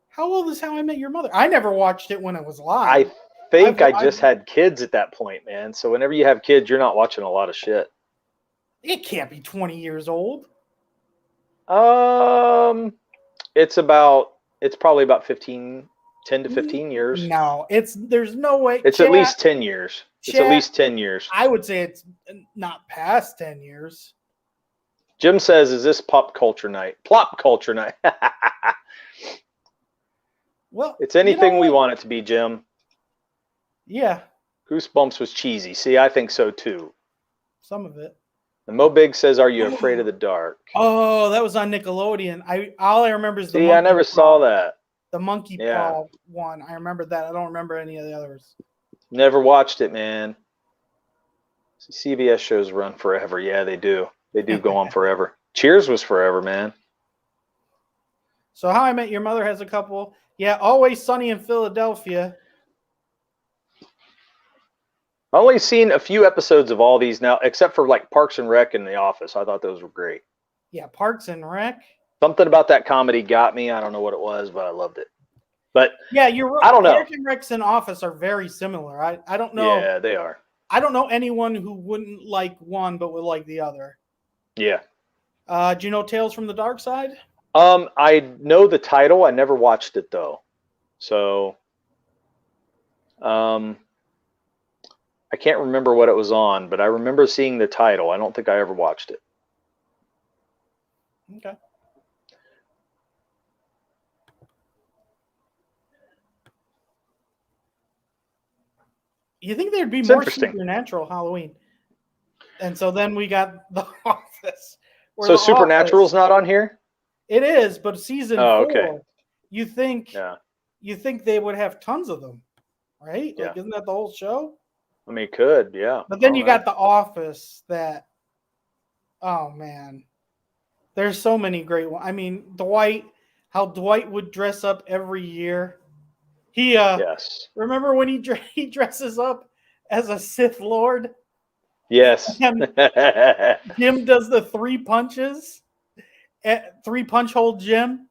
Speaker 2: How old is How I Met Your Mother? I never watched it when it was live.
Speaker 1: I think I just had kids at that point, man. So whenever you have kids, you're not watching a lot of shit.
Speaker 2: It can't be 20 years old.
Speaker 1: It's probably about 10 to 15 years.
Speaker 2: No, there's no way.
Speaker 1: It's at least 10 years. It's at least 10 years.
Speaker 2: I would say it's not past 10 years.
Speaker 1: Jim says, is this pop culture night? Plop culture night.
Speaker 2: Well,
Speaker 1: it's anything we want it to be, Jim.
Speaker 2: Yeah.
Speaker 1: Goosebumps was cheesy. See, I think so too.
Speaker 2: Some of it.
Speaker 1: And Mo Big says, are you afraid of the dark?
Speaker 2: Oh, that was on Nickelodeon. All I remember is
Speaker 1: I never saw that.
Speaker 2: The Monkey Paw one. I remember that. I don't remember any of the others.
Speaker 1: Never watched it, man. CBS shows run forever. Yeah, they do. They do go on forever. Cheers was forever, man.
Speaker 2: So How I Met Your Mother has a couple. Yeah, Always Sunny in Philadelphia.
Speaker 1: I've only seen a few episodes of all these now, except for like Parks and Rec and The Office. I thought those were great.
Speaker 2: Yeah, Parks and Rec.
Speaker 1: Something about that comedy got me. I don't know what it was, but I loved it. But
Speaker 2: yeah, you're right.
Speaker 1: I don't know.
Speaker 2: Parks and Recs and Office are very similar. I don't know.
Speaker 1: Yeah, they are.
Speaker 2: I don't know anyone who wouldn't like one but would like the other.
Speaker 1: Yeah.
Speaker 2: Do you know Tales from the Dark Side?
Speaker 1: I know the title. I never watched it though. So, I can't remember what it was on, but I remember seeing the title. I don't think I ever watched it.
Speaker 2: Okay. You think there'd be more supernatural Halloween? And so then we got The Office.
Speaker 1: So Supernatural's not on here?
Speaker 2: It is, but season 4.
Speaker 1: Okay.
Speaker 2: You think they would have tons of them, right?
Speaker 1: Yeah.
Speaker 2: Like, isn't that the whole show?
Speaker 1: I mean, it could, yeah.
Speaker 2: But then you got The Office that, oh man, there's so many great ones. I mean, how Dwight would dress up every year. He
Speaker 1: yes.
Speaker 2: Remember when he dresses up as a Sith Lord?
Speaker 1: Yes.
Speaker 2: And Jim does the 3 punches, 3-punch hole Jim,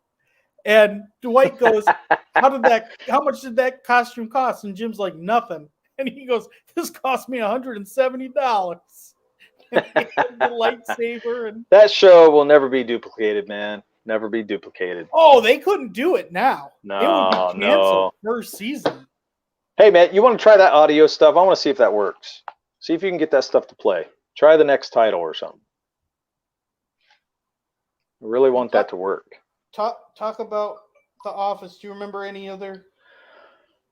Speaker 2: and Dwight goes, how much did that costume cost? And Jim's like, nothing. And he goes, this cost me $170. And he had the lightsaber. And
Speaker 1: that show will never be duplicated, man. Never be duplicated.
Speaker 2: Oh, they couldn't do it now.
Speaker 1: No,
Speaker 2: it would be canceled first season.
Speaker 1: Hey, man, you want to try that audio stuff? I want to see if that works. See if you can get that stuff to play. Try the next title or something. I really want that to work.
Speaker 2: Talk about The Office. Do you remember any other?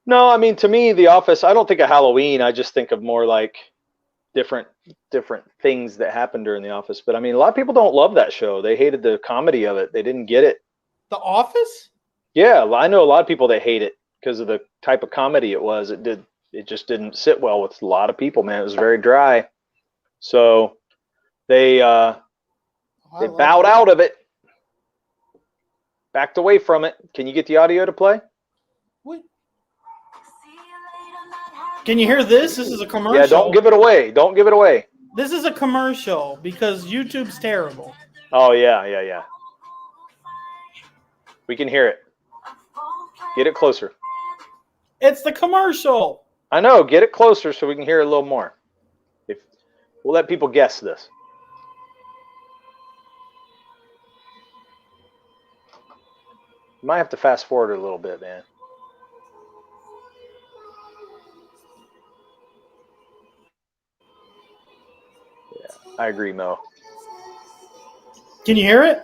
Speaker 1: No, I mean, to me, The Office, I don't think of Halloween. I just think of more like different things that happen during The Office. But I mean, a lot of people don't love that show. They hated the comedy of it. They didn't get it.
Speaker 2: The Office?
Speaker 1: Yeah, I know a lot of people that hate it because of the type of comedy it was. It just didn't sit well with a lot of people, man. It was very dry. So they bowed out of it. Backed away from it. Can you get the audio to play?
Speaker 2: What? Can you hear this? This is a commercial.
Speaker 1: Yeah, don't give it away. Don't give it away.
Speaker 2: This is a commercial because YouTube's terrible.
Speaker 1: Oh, yeah. We can hear it. Get it closer.
Speaker 2: It's the commercial.
Speaker 1: I know. Get it closer so we can hear it a little more. We'll let people guess this. You might have to fast forward a little bit, man. Yeah, I agree, Mo.
Speaker 2: Can you hear it?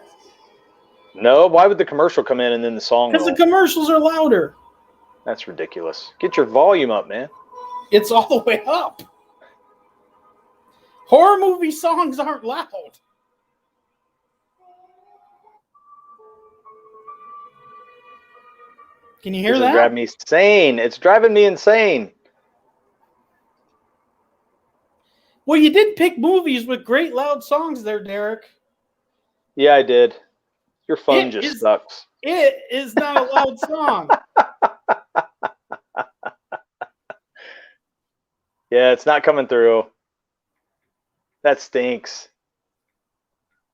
Speaker 1: No, why would the commercial come in and then the song?
Speaker 2: Because the commercials are louder.
Speaker 1: That's ridiculous. Get your volume up, man.
Speaker 2: It's all the way up. Horror movie songs aren't loud. Can you hear that?
Speaker 1: It's driving me insane. It's driving me insane.
Speaker 2: Well, you did pick movies with great loud songs there, Derek.
Speaker 1: Yeah, I did. Your phone just sucks.
Speaker 2: It is not a loud song.
Speaker 1: Yeah, it's not coming through. That stinks.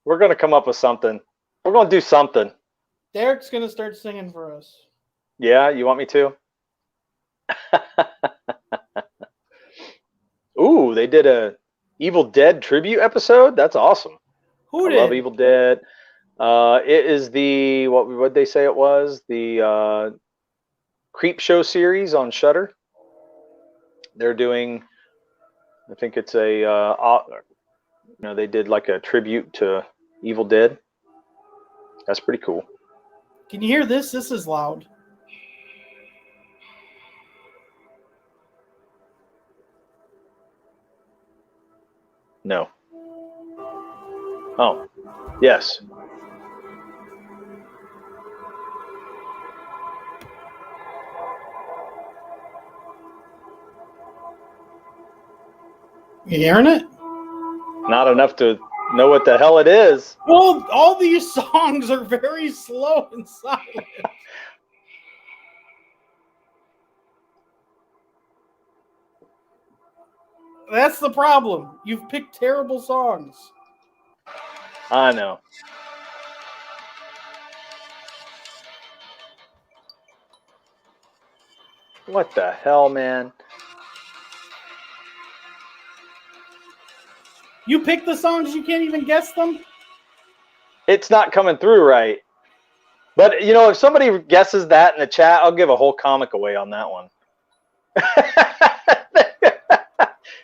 Speaker 1: We're going to come up with something. We're going to do something.
Speaker 2: Derek's going to start singing for us.
Speaker 1: Yeah, you want me to? Ooh, they did a Evil Dead tribute episode. That's awesome.
Speaker 2: Who did?
Speaker 1: I love Evil Dead. It is the what they say it was the Creep Show series on Shudder. They're doing, I think it's they did like a tribute to Evil Dead. That's pretty cool.
Speaker 2: Can you hear this? This is loud.
Speaker 1: No. Oh, yes.
Speaker 2: You hearing it?
Speaker 1: Not enough to know what the hell it is.
Speaker 2: Well, all these songs are very slow and silent. That's the problem. You've picked terrible songs.
Speaker 1: I know. What the hell, man?
Speaker 2: You pick the songs, you can't even guess them?
Speaker 1: It's not coming through right. But, you know, if somebody guesses that in the chat, I'll give a whole comic away on that one.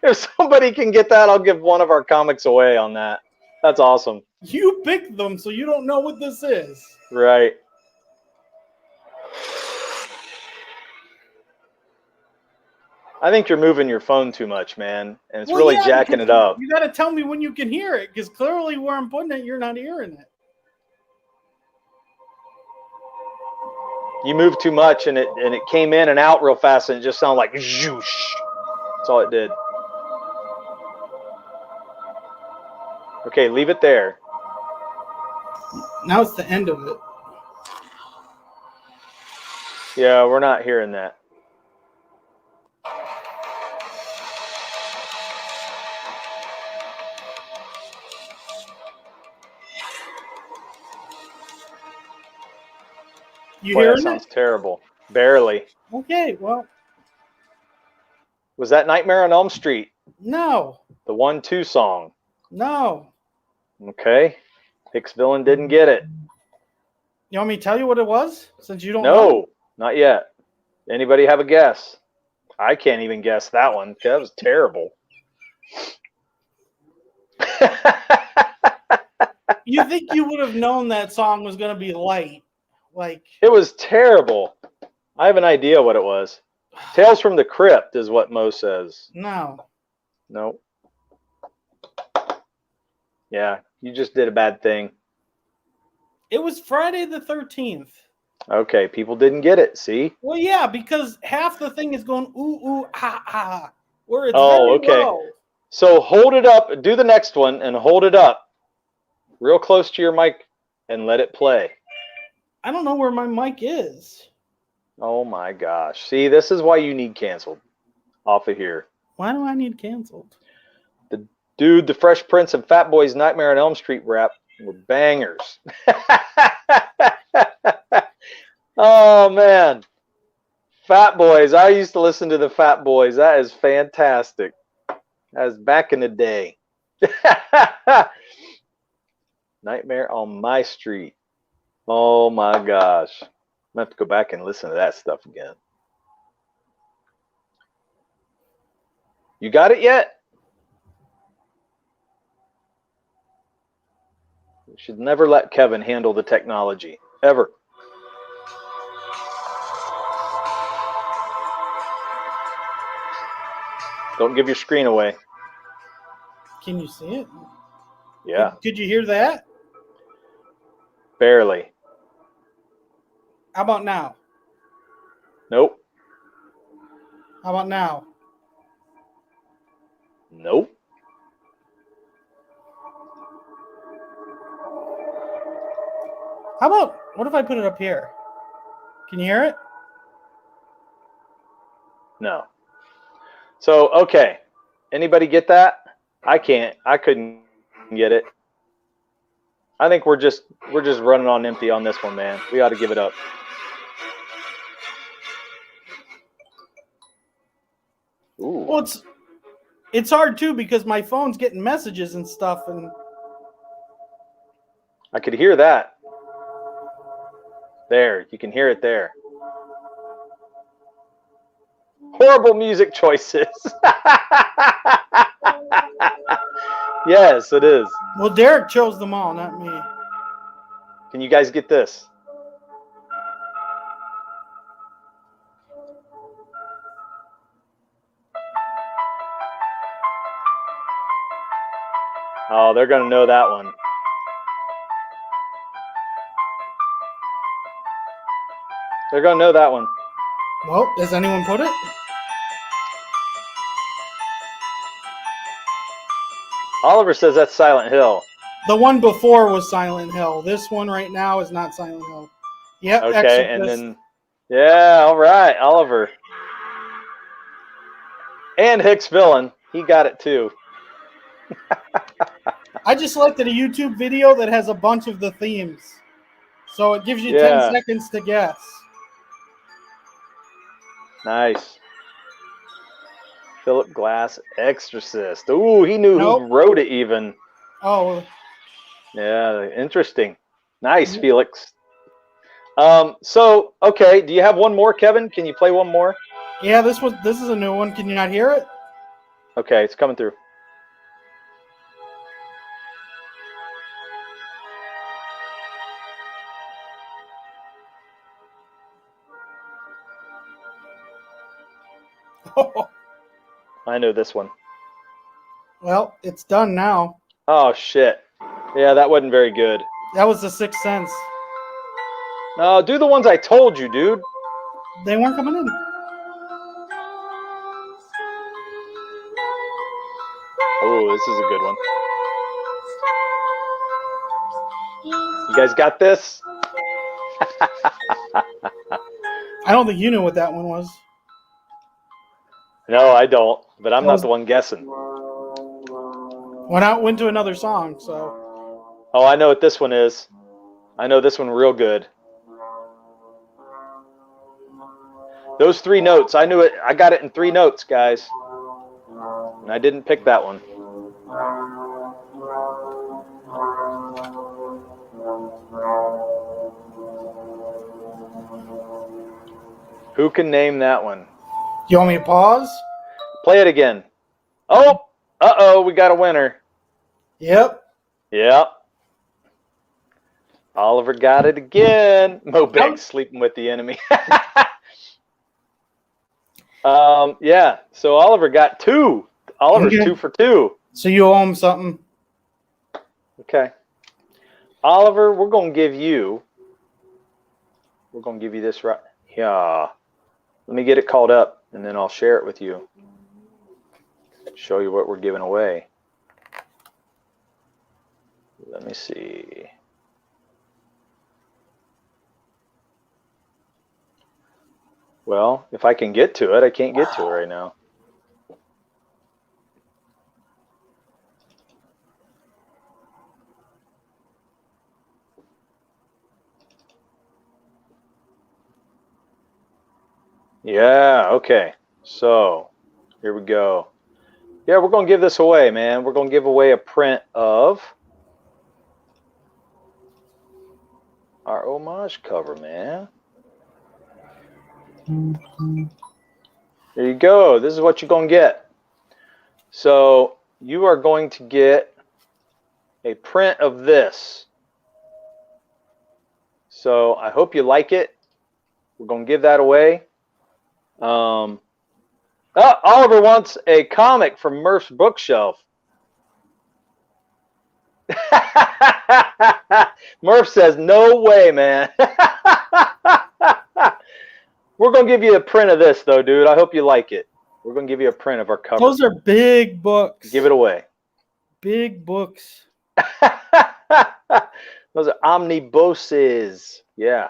Speaker 1: If somebody can get that, I'll give one of our comics away on that. That's awesome.
Speaker 2: You picked them, so you don't know what this is.
Speaker 1: Right. I think you're moving your phone too much, man. And it's really jacking it up.
Speaker 2: You got to tell me when you can hear it, because clearly where I'm putting it, you're not hearing it.
Speaker 1: You moved too much, and it came in and out real fast, and it just sounded like zhoosh. That's all it did. Okay, leave it there.
Speaker 2: Now it's the end of it.
Speaker 1: Yeah, we're not hearing that.
Speaker 2: You hear it?
Speaker 1: That sounds terrible. Barely.
Speaker 2: Okay, well.
Speaker 1: Was that Nightmare on Elm Street?
Speaker 2: No.
Speaker 1: The 1-2 song?
Speaker 2: No.
Speaker 1: Okay. Hicks Villain didn't get it.
Speaker 2: You want me to tell you what it was? Since you don't know?
Speaker 1: No, not yet. Anybody have a guess? I can't even guess that one. That was terrible.
Speaker 2: You think you would have known that song was going to be light? Like,
Speaker 1: it was terrible. I have an idea what it was. Tales from the Crypt is what Mo says.
Speaker 2: No.
Speaker 1: Nope. Yeah, you just did a bad thing.
Speaker 2: It was Friday the 13th.
Speaker 1: Okay, people didn't get it. See?
Speaker 2: Well, yeah, because half the thing is going ooh ooh ah ah, where it's
Speaker 1: okay.
Speaker 2: Low.
Speaker 1: So hold it up. Do the next one and hold it up, real close to your mic, and let it play.
Speaker 2: I don't know where my mic is.
Speaker 1: Oh my gosh! See, this is why you need canceled off of here.
Speaker 2: Why do I need canceled?
Speaker 1: Dude, the Fresh Prince and Fat Boy's Nightmare on Elm Street rap were bangers. Oh, man. Fat Boys. I used to listen to the Fat Boys. That is fantastic. That was back in the day. Nightmare on My Street. Oh, my gosh. I'm going to have to go back and listen to that stuff again. You got it yet? You should never let Kevin handle the technology, ever. Don't give your screen away.
Speaker 2: Can you see it?
Speaker 1: Yeah.
Speaker 2: Could you hear that?
Speaker 1: Barely.
Speaker 2: How about now?
Speaker 1: Nope.
Speaker 2: How about now?
Speaker 1: Nope.
Speaker 2: How about, what if I put it up here? Can you hear it?
Speaker 1: No. So, okay. Anybody get that? I can't. I couldn't get it. I think we're just running on empty on this one, man. We ought to give it up. Ooh.
Speaker 2: Well, it's hard too because my phone's getting messages and stuff, and
Speaker 1: I could hear that. There, you can hear it there. Horrible music choices. Yes, it is.
Speaker 2: Well, Derek chose them all, not me.
Speaker 1: Can you guys get this? Oh, they're going to know that one. They're going to know that one.
Speaker 2: Well, does anyone put it?
Speaker 1: Oliver says that's Silent Hill.
Speaker 2: The one before was Silent Hill. This one right now is not Silent Hill. Yep.
Speaker 1: Okay,
Speaker 2: Exorcist.
Speaker 1: and then, yeah, all right, Oliver. And Hicks Villain. He got it too.
Speaker 2: I just selected a YouTube video that has a bunch of the themes. So it gives you 10 seconds to guess.
Speaker 1: Nice. Philip Glass, Exorcist. Ooh, he knew who wrote it even.
Speaker 2: Oh.
Speaker 1: Yeah, interesting. Nice, Felix. So, okay, do you have one more, Kevin? Can you play one more?
Speaker 2: Yeah, this is a new one. Can you not hear it?
Speaker 1: Okay, it's coming through. I know this one.
Speaker 2: Well, it's done now.
Speaker 1: Oh, shit. Yeah, that wasn't very good.
Speaker 2: That was The Sixth Sense.
Speaker 1: No, do the ones I told you, dude.
Speaker 2: They weren't coming in.
Speaker 1: Oh, this is a good one. You guys got this?
Speaker 2: I don't think you knew what that one was.
Speaker 1: No, I don't. But I'm not the one guessing.
Speaker 2: Went to another song, so.
Speaker 1: Oh, I know what this one is. I know this one real good. Those 3 notes, I knew it. I got it in 3 notes, guys. And I didn't pick that one. Who can name that one?
Speaker 2: You want me to pause?
Speaker 1: Play it again. Oh, uh-oh, we got a winner.
Speaker 2: Yep.
Speaker 1: Yep. Oliver got it again. Mobeg's sleeping with the enemy. Yeah, so Oliver got 2. Oliver's 2 for 2.
Speaker 2: So you owe him something.
Speaker 1: Okay. Oliver, we're going to give you this right. Yeah. Let me get it called up, and then I'll share it with you. Show you what we're giving away. Let me see. Well, if I can get to it, I can't get to it right now. Yeah, okay. So, here we go. Yeah, we're going to give this away, man. We're going to give away a print of our homage cover, man. There you go. This is what you're going to get. So, you are going to get a print of this. So, I hope you like it. We're going to give that away. Oliver wants a comic from Murph's bookshelf. Murph says, no way, man. We're going to give you a print of this, though, dude. I hope you like it. We're going to give you a print of our cover.
Speaker 2: Those are big books.
Speaker 1: Give it away.
Speaker 2: Big books.
Speaker 1: Those are omnibuses. Yeah.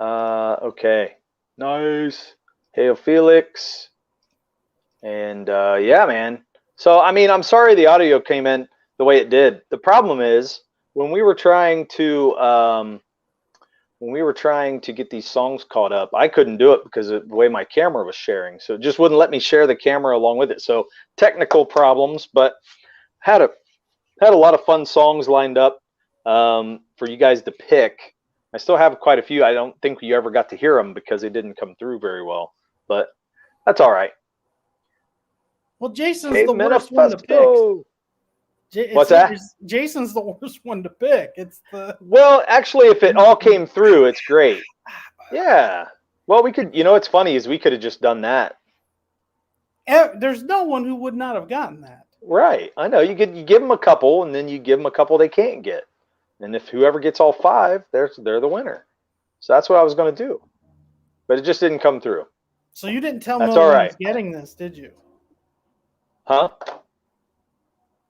Speaker 1: Okay. Nice. Hail Felix. And yeah, man. So, I mean, I'm sorry the audio came in the way it did. The problem is when we were trying to get these songs caught up, I couldn't do it because of the way my camera was sharing. So it just wouldn't let me share the camera along with it. So technical problems, but had a lot of fun songs lined up for you guys to pick. I still have quite a few. I don't think you ever got to hear them because they didn't come through very well, but that's all right.
Speaker 2: Well, Jason's the worst one to pick.
Speaker 1: What's that?
Speaker 2: Jason's the worst one to pick. It's the
Speaker 1: well, actually, if it all came through, it's great. Yeah. Well, we could. You know, what's funny is we could have just done that.
Speaker 2: There's no one who would not have gotten that.
Speaker 1: Right. I know. You give them a couple, and then you give them a couple they can't get. And if whoever gets all 5, they're the winner. So that's what I was going to do. But it just didn't come through.
Speaker 2: So you didn't tell me
Speaker 1: no one was
Speaker 2: getting this, did you?
Speaker 1: Huh?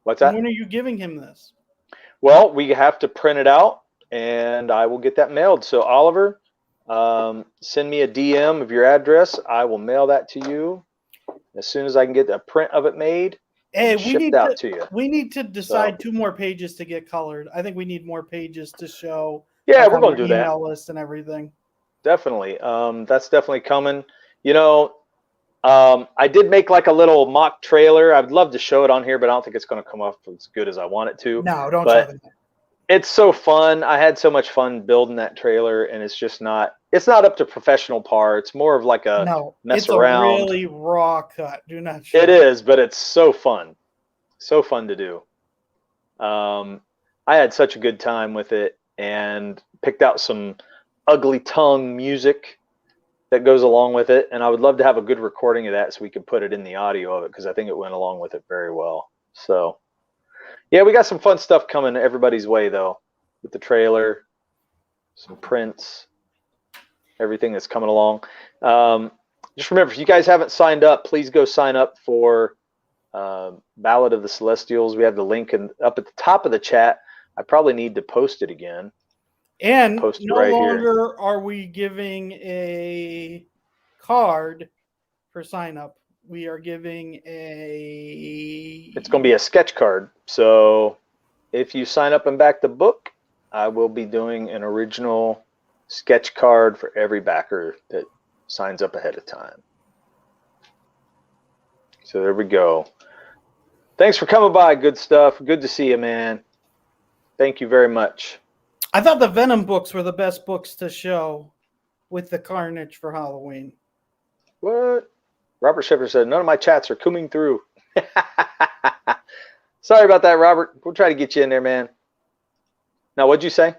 Speaker 1: What's that?
Speaker 2: When are you giving him this?
Speaker 1: Well, we have to print it out, and I will get that mailed. So, Oliver, send me a DM of your address. I will mail that to you. As soon as I can get a print of it made,
Speaker 2: hey,
Speaker 1: shipped out to you.
Speaker 2: We need to decide 2 more pages to get colored. I think we need more pages to show.
Speaker 1: Yeah, we're going to do that.
Speaker 2: Email list and everything.
Speaker 1: Definitely. That's definitely coming. I did make like a little mock trailer. I'd love to show it on here, but I don't think it's going to come off as good as I want it to.
Speaker 2: No, don't show it.
Speaker 1: It's so fun. I had so much fun building that trailer, and it's not up to professional par. It's more of like a mess around.
Speaker 2: It's a really raw cut. Do not show
Speaker 1: it. It is, but it's so fun. So fun to do. I had such a good time with it and picked out some ugly tongue music that goes along with it. And I would love to have a good recording of that so we could put it in the audio of it, because I think it went along with it very well. So yeah, we got some fun stuff coming everybody's way, though, with the trailer, some prints, everything that's coming along. Just remember, if you guys haven't signed up, please go sign up for Ballad of the Celestials. We have the link up at the top of the chat. I probably need to post it again.
Speaker 2: And no longer are we giving a card for sign up. We are giving it's
Speaker 1: going to be a sketch card. So if you sign up and back the book, I will be doing an original sketch card for every backer that signs up ahead of time. So there we go. Thanks for coming by. Good stuff. Good to see you, man. Thank you very much.
Speaker 2: I thought the Venom books were the best books to show with the carnage for Halloween.
Speaker 1: What? Robert Shepard said, none of my chats are coming through. Sorry about that, Robert. We'll try to get you in there, man. Now, what'd you say?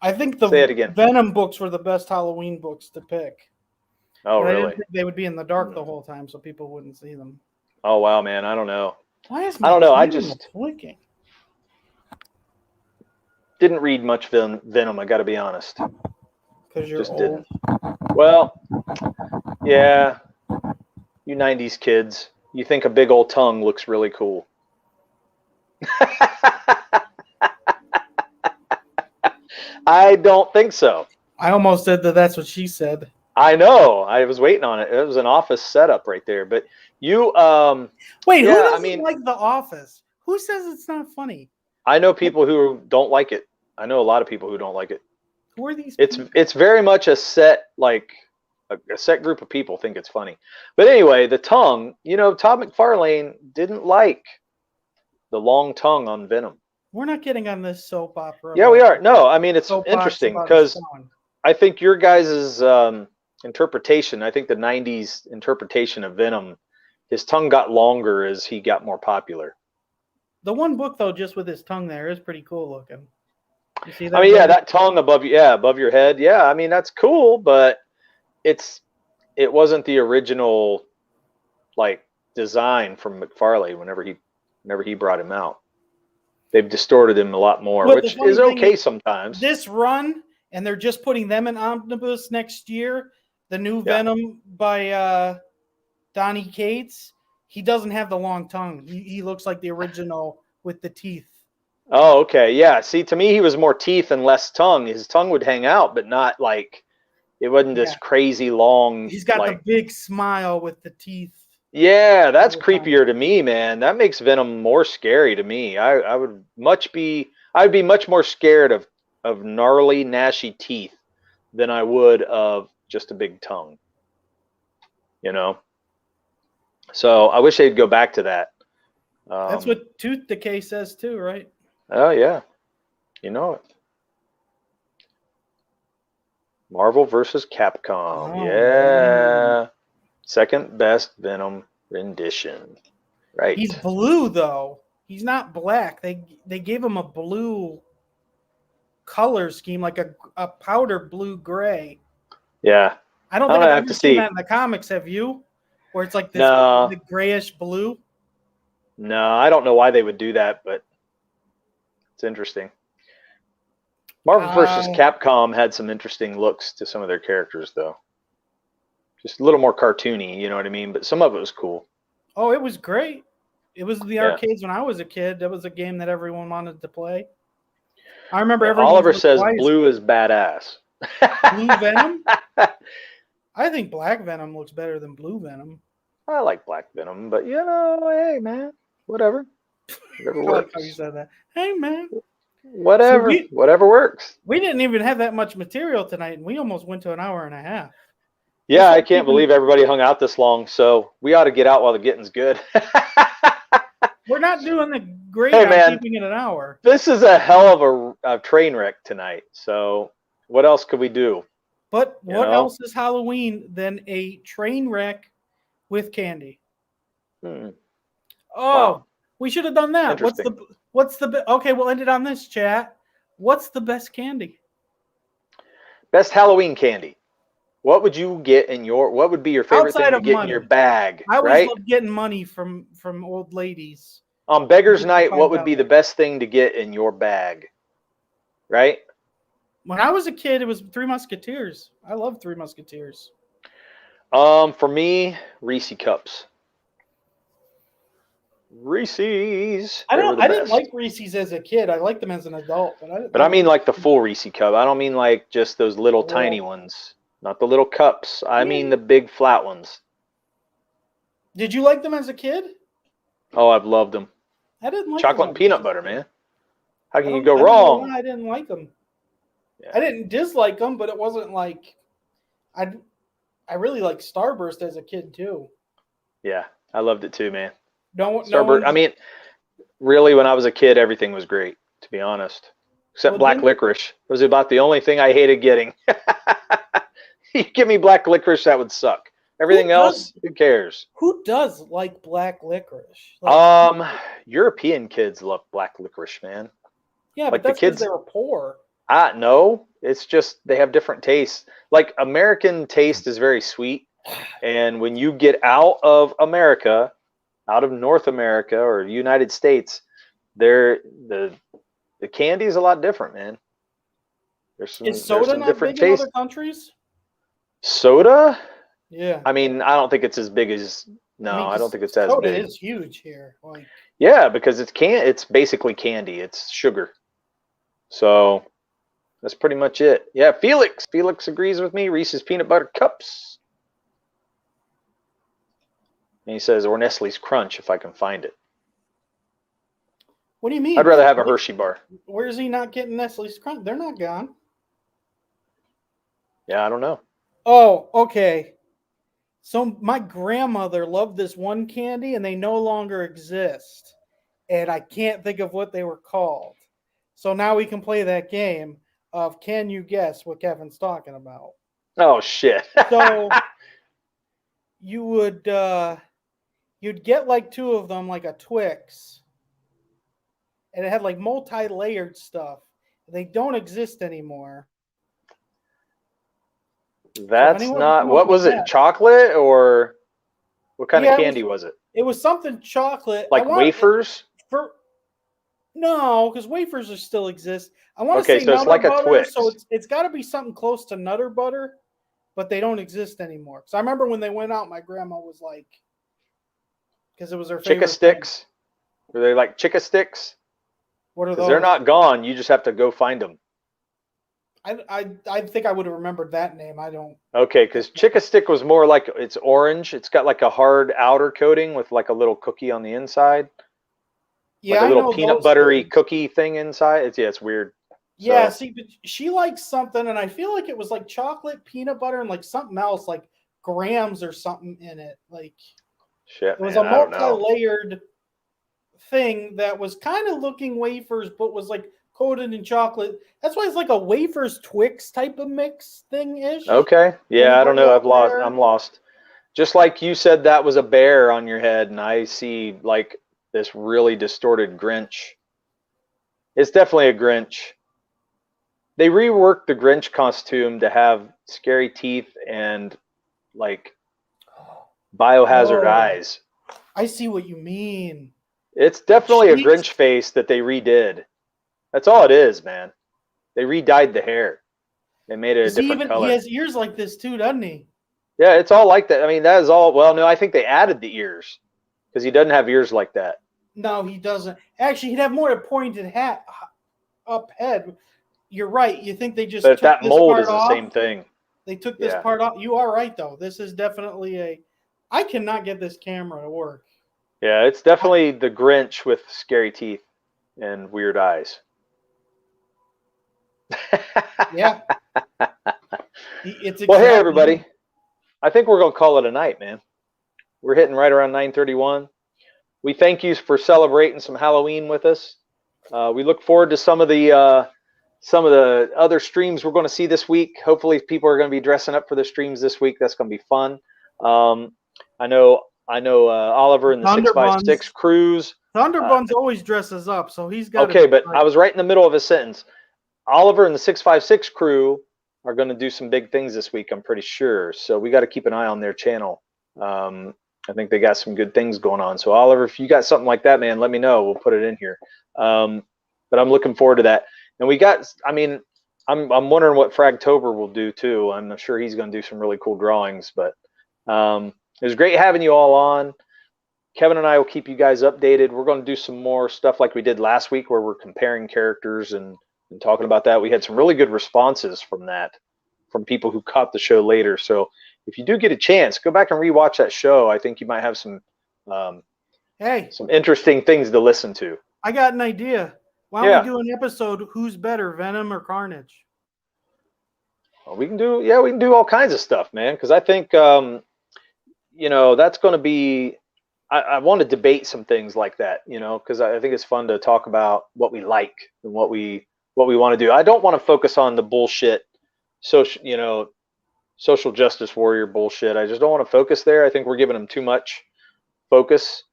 Speaker 2: I think the Venom books were the best Halloween books to pick.
Speaker 1: Oh, really?
Speaker 2: I didn't think they would be in the dark the whole time so people wouldn't see them.
Speaker 1: Oh, wow, man. I don't know.
Speaker 2: Why is my camera flicking?
Speaker 1: Didn't read much Venom, I got to be honest.
Speaker 2: Because you're old. Didn't.
Speaker 1: Well, yeah. You 90s kids, you think a big old tongue looks really cool. I don't think so.
Speaker 2: I almost said that's what she said.
Speaker 1: I know. I was waiting on it. It was an office setup right there. But you
Speaker 2: wait, who doesn't like The Office? Who says it's not funny?
Speaker 1: I know people who don't like it. I know a lot of people who don't like it.
Speaker 2: Who are these
Speaker 1: people? It's very much a set group of people think it's funny. But anyway, the tongue, Todd McFarlane didn't like the long tongue on Venom.
Speaker 2: We're not getting on this soap opera.
Speaker 1: Yeah, we are. No, I mean, it's interesting because I think your guys' interpretation, I think the 90s interpretation of Venom, his tongue got longer as he got more popular.
Speaker 2: The one book, though, just with his tongue there is pretty cool looking. You see that?
Speaker 1: I mean, yeah, that tongue above your head. Yeah, I mean, that's cool, but it wasn't the original design from McFarlane whenever he brought him out. They've distorted him a lot more, which is okay sometimes.
Speaker 2: This run, and they're just putting them in omnibus next year. The new Venom by Donny Cates. He doesn't have the long tongue. He looks like the original with the teeth.
Speaker 1: Oh, okay. Yeah. See, to me, he was more teeth and less tongue. His tongue would hang out, but not it wasn't this crazy long.
Speaker 2: He's got the big smile with the teeth.
Speaker 1: Yeah, that's creepier to me, man. That makes Venom more scary to me. I would be much more scared of gnarly, gnashy teeth than I would of just a big tongue. So I wish they'd go back to that.
Speaker 2: That's what Tooth Decay says too, right?
Speaker 1: Oh, yeah. You know it. Marvel versus Capcom. Oh, yeah. Second best Venom rendition. Right.
Speaker 2: He's blue, though. He's not black. They gave him a blue color scheme, like a powder blue-gray.
Speaker 1: Yeah.
Speaker 2: I don't think I've ever seen that in the comics. Have you? Where it's like this the grayish blue?
Speaker 1: No, I don't know why they would do that, but it's interesting. Marvel vs. Capcom had some interesting looks to some of their characters, though. Just a little more cartoony, you know what I mean? But some of it was cool.
Speaker 2: Oh, it was great. It was the arcades when I was a kid. That was a game that everyone wanted to play. I remember everyone.
Speaker 1: Oliver says blue is badass.
Speaker 2: Blue Venom? I think black Venom looks better than blue Venom.
Speaker 1: I like Black Venom, but hey man, whatever
Speaker 2: I
Speaker 1: works.
Speaker 2: like how you said that. Hey man,
Speaker 1: whatever works.
Speaker 2: We didn't even have that much material tonight, and we almost went to an hour and a half.
Speaker 1: Yeah, I can't believe everybody hung out this long. So we ought to get out while the getting's good.
Speaker 2: We're not doing the great on keeping it an hour.
Speaker 1: This is a hell of a train wreck tonight. So what else could we do?
Speaker 2: But what else is Halloween than a train wreck with candy?
Speaker 1: Oh,
Speaker 2: wow. We should have done that. What's the okay? We'll end it on this, chat. What's the best candy?
Speaker 1: Best Halloween candy. What would you get in your? What would be your favorite thing to get in your bag?
Speaker 2: I always love getting money from old ladies.
Speaker 1: On Beggars Night, what would be the best thing to get in your bag? Right?
Speaker 2: When I was a kid, it was Three Musketeers. I love Three Musketeers.
Speaker 1: For me, Reese cups. Reese's.
Speaker 2: I didn't like Reese's as a kid. I liked them as an adult,
Speaker 1: but I mean like the full Reese cup. I don't mean like just those little tiny ones. Not the little cups. I mean the big flat ones.
Speaker 2: Did you like them as a kid?
Speaker 1: Oh, I've loved them.
Speaker 2: I didn't like
Speaker 1: chocolate
Speaker 2: them.
Speaker 1: And peanut butter, man. How can you go wrong?
Speaker 2: I didn't like them. Yeah. I didn't dislike them, but it wasn't like I really liked Starburst as a kid too.
Speaker 1: Yeah, I loved it too, man.
Speaker 2: Starburst.
Speaker 1: I mean, really, when I was a kid, everything was great. To be honest, except black licorice. It was about the only thing I hated getting. You give me black licorice, that would suck. Everything else, who cares?
Speaker 2: Who does like black licorice?
Speaker 1: European kids love black licorice, man.
Speaker 2: Yeah, like but that's because they were poor.
Speaker 1: No, it's just they have different tastes. Like American taste is very sweet, and when you get out of America, out of North America or United States, the candy is a lot different, man.
Speaker 2: Is soda not big in other countries?
Speaker 1: Soda?
Speaker 2: Yeah.
Speaker 1: I mean, I don't think it's as big as. I don't think it's as big.
Speaker 2: Soda is huge here.
Speaker 1: Yeah, because it's basically candy. It's sugar. So that's pretty much it. Yeah, Felix agrees with me. Reese's peanut butter cups. And he says, or Nestle's Crunch if I can find it.
Speaker 2: What do you mean?
Speaker 1: I'd rather have a Hershey bar.
Speaker 2: Where's he not getting Nestle's Crunch? They're not gone.
Speaker 1: Yeah, I don't know.
Speaker 2: Oh, okay. So my grandmother loved this one candy, and they no longer exist. And I can't think of what they were called. So now we can play that game of can you guess what Kevin's talking about?
Speaker 1: Oh, shit.
Speaker 2: So you would you'd get like two of them, like a Twix, and it had like multi-layered stuff. They don't exist anymore.
Speaker 1: That's not, what was it? Chocolate or what kind of candy was it?
Speaker 2: It was something chocolate.
Speaker 1: Like wafers?
Speaker 2: No, because wafers still exist. I want to say
Speaker 1: so it's like a Twix.
Speaker 2: So it's got to be something close to Nutter Butter, but they don't exist anymore. So I remember when they went out, my grandma was like, because it was her favorite.
Speaker 1: Chicka Sticks? Were they like Chicka Sticks?
Speaker 2: What are those?
Speaker 1: They're not gone. You just have to go find them.
Speaker 2: I think I would have remembered that name. I don't.
Speaker 1: Okay, because Chicka Stick was more like, it's orange. It's got like a hard outer coating with like a little cookie on the inside.
Speaker 2: Yeah,
Speaker 1: like a little peanut buttery cookie thing inside. It's weird.
Speaker 2: Yeah, see, but she likes something, and I feel like it was like chocolate, peanut butter, and like something else, like grams or something in it. Like
Speaker 1: shit,
Speaker 2: it was a multi-layered thing that was kind of looking wafers, but was like coated in chocolate. That's why it's like a wafers Twix type of mix thing-ish.
Speaker 1: Okay. Yeah, I don't know. I'm lost. Just like you said that was a bear on your head, and I see like this really distorted Grinch. It's definitely a Grinch. They reworked the Grinch costume to have scary teeth and like biohazard eyes.
Speaker 2: I see what you mean.
Speaker 1: It's definitely a Grinch face that they redid. That's all it is, man. They re-dyed the hair. They made it a different color.
Speaker 2: He has ears like this too, doesn't he?
Speaker 1: Yeah, it's all like that. I mean, that is all. Well, no, I think they added the ears because he doesn't have ears like that.
Speaker 2: No, he doesn't. Actually, he'd have more a pointed hat up head. You're right. You think they just
Speaker 1: but that mold is the same thing.
Speaker 2: They took this part off. You are right, though. This is definitely I cannot get this camera to work.
Speaker 1: Yeah, it's definitely the Grinch with scary teeth and weird eyes.
Speaker 2: Yeah. It's
Speaker 1: well, hey, everybody. I think we're going to call it a night, man. We're hitting right around 9:31. We thank you for celebrating some Halloween with us. We look forward to some of the other streams we're going to see this week. Hopefully, people are going to be dressing up for the streams this week. That's going to be fun. I know Oliver and the 656 crews.
Speaker 2: Thunderbuns always dresses up, so he's got.
Speaker 1: Okay, but I was right in the middle of a sentence. Oliver and the 656 crew are going to do some big things this week, I'm pretty sure. So we got to keep an eye on their channel. I think they got some good things going on. So Oliver, if you got something like that, man, let me know. We'll put it in here. But I'm looking forward to that. And we got, I mean, I'm wondering what Fragtober will do too. I'm not sure he's going to do some really cool drawings, but it was great having you all on. Kevin and I will keep you guys updated. We're going to do some more stuff like we did last week where we're comparing characters and talking about that. We had some really good responses from that, from people who caught the show later. So if you do get a chance, go back and rewatch that show. I think you might have some some interesting things to listen to.
Speaker 2: I got an idea. Why don't we do an episode, who's better, Venom or Carnage?
Speaker 1: Well, we can do all kinds of stuff, man, because I think that's going to be I want to debate some things like that, because I think it's fun to talk about what we like and what we want to do. I don't want to focus on the bullshit social justice warrior bullshit. I just don't want to focus there. I think we're giving them too much focus.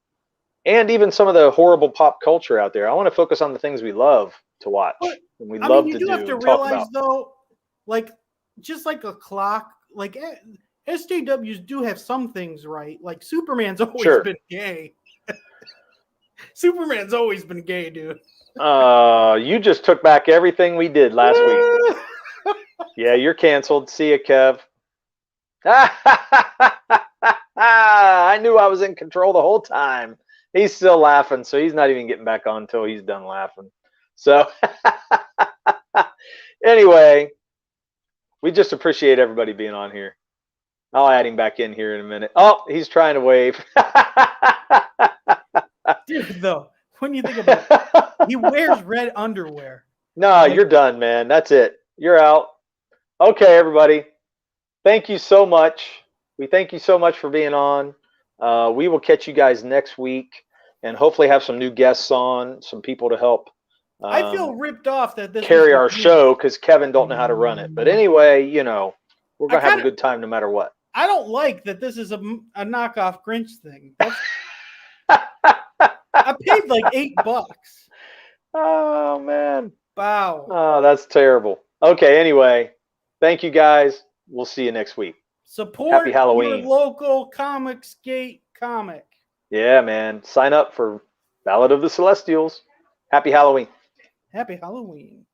Speaker 1: And even some of the horrible pop culture out there. I want to focus on the things we love to watch.
Speaker 2: But,
Speaker 1: and we love to do.
Speaker 2: You do have to realize, though, like, just like a clock, like SJWs do have some things right. Like, Superman's always been gay. Superman's always been gay, dude.
Speaker 1: You just took back everything we did last week. Yeah, you're canceled. See ya, Kev. I knew I was in control the whole time. He's still laughing, so he's not even getting back on until he's done laughing. So anyway, we just appreciate everybody being on here. I'll add him back in here in a minute. Oh, he's trying to wave.
Speaker 2: Dude, though, when you think about it, he wears red underwear.
Speaker 1: No, you're done, man. That's it. You're out. Okay, everybody. Thank you so much. We thank you so much for being on. We will catch you guys next week and hopefully have some new guests on, some people to help.
Speaker 2: I feel ripped off that this
Speaker 1: carry our show because Kevin don't know how to run it. But anyway, we're going to have a good time no matter what.
Speaker 2: I don't like that this is a knockoff Grinch thing. I paid like $8.
Speaker 1: Oh, man.
Speaker 2: Wow.
Speaker 1: Oh, that's terrible. Okay, anyway, thank you guys. We'll see you next week.
Speaker 2: Support
Speaker 1: Happy Halloween.
Speaker 2: Your local Comicsgate comic.
Speaker 1: Yeah, man. Sign up for Ballad of the Celestials. Happy Halloween.
Speaker 2: Happy Halloween.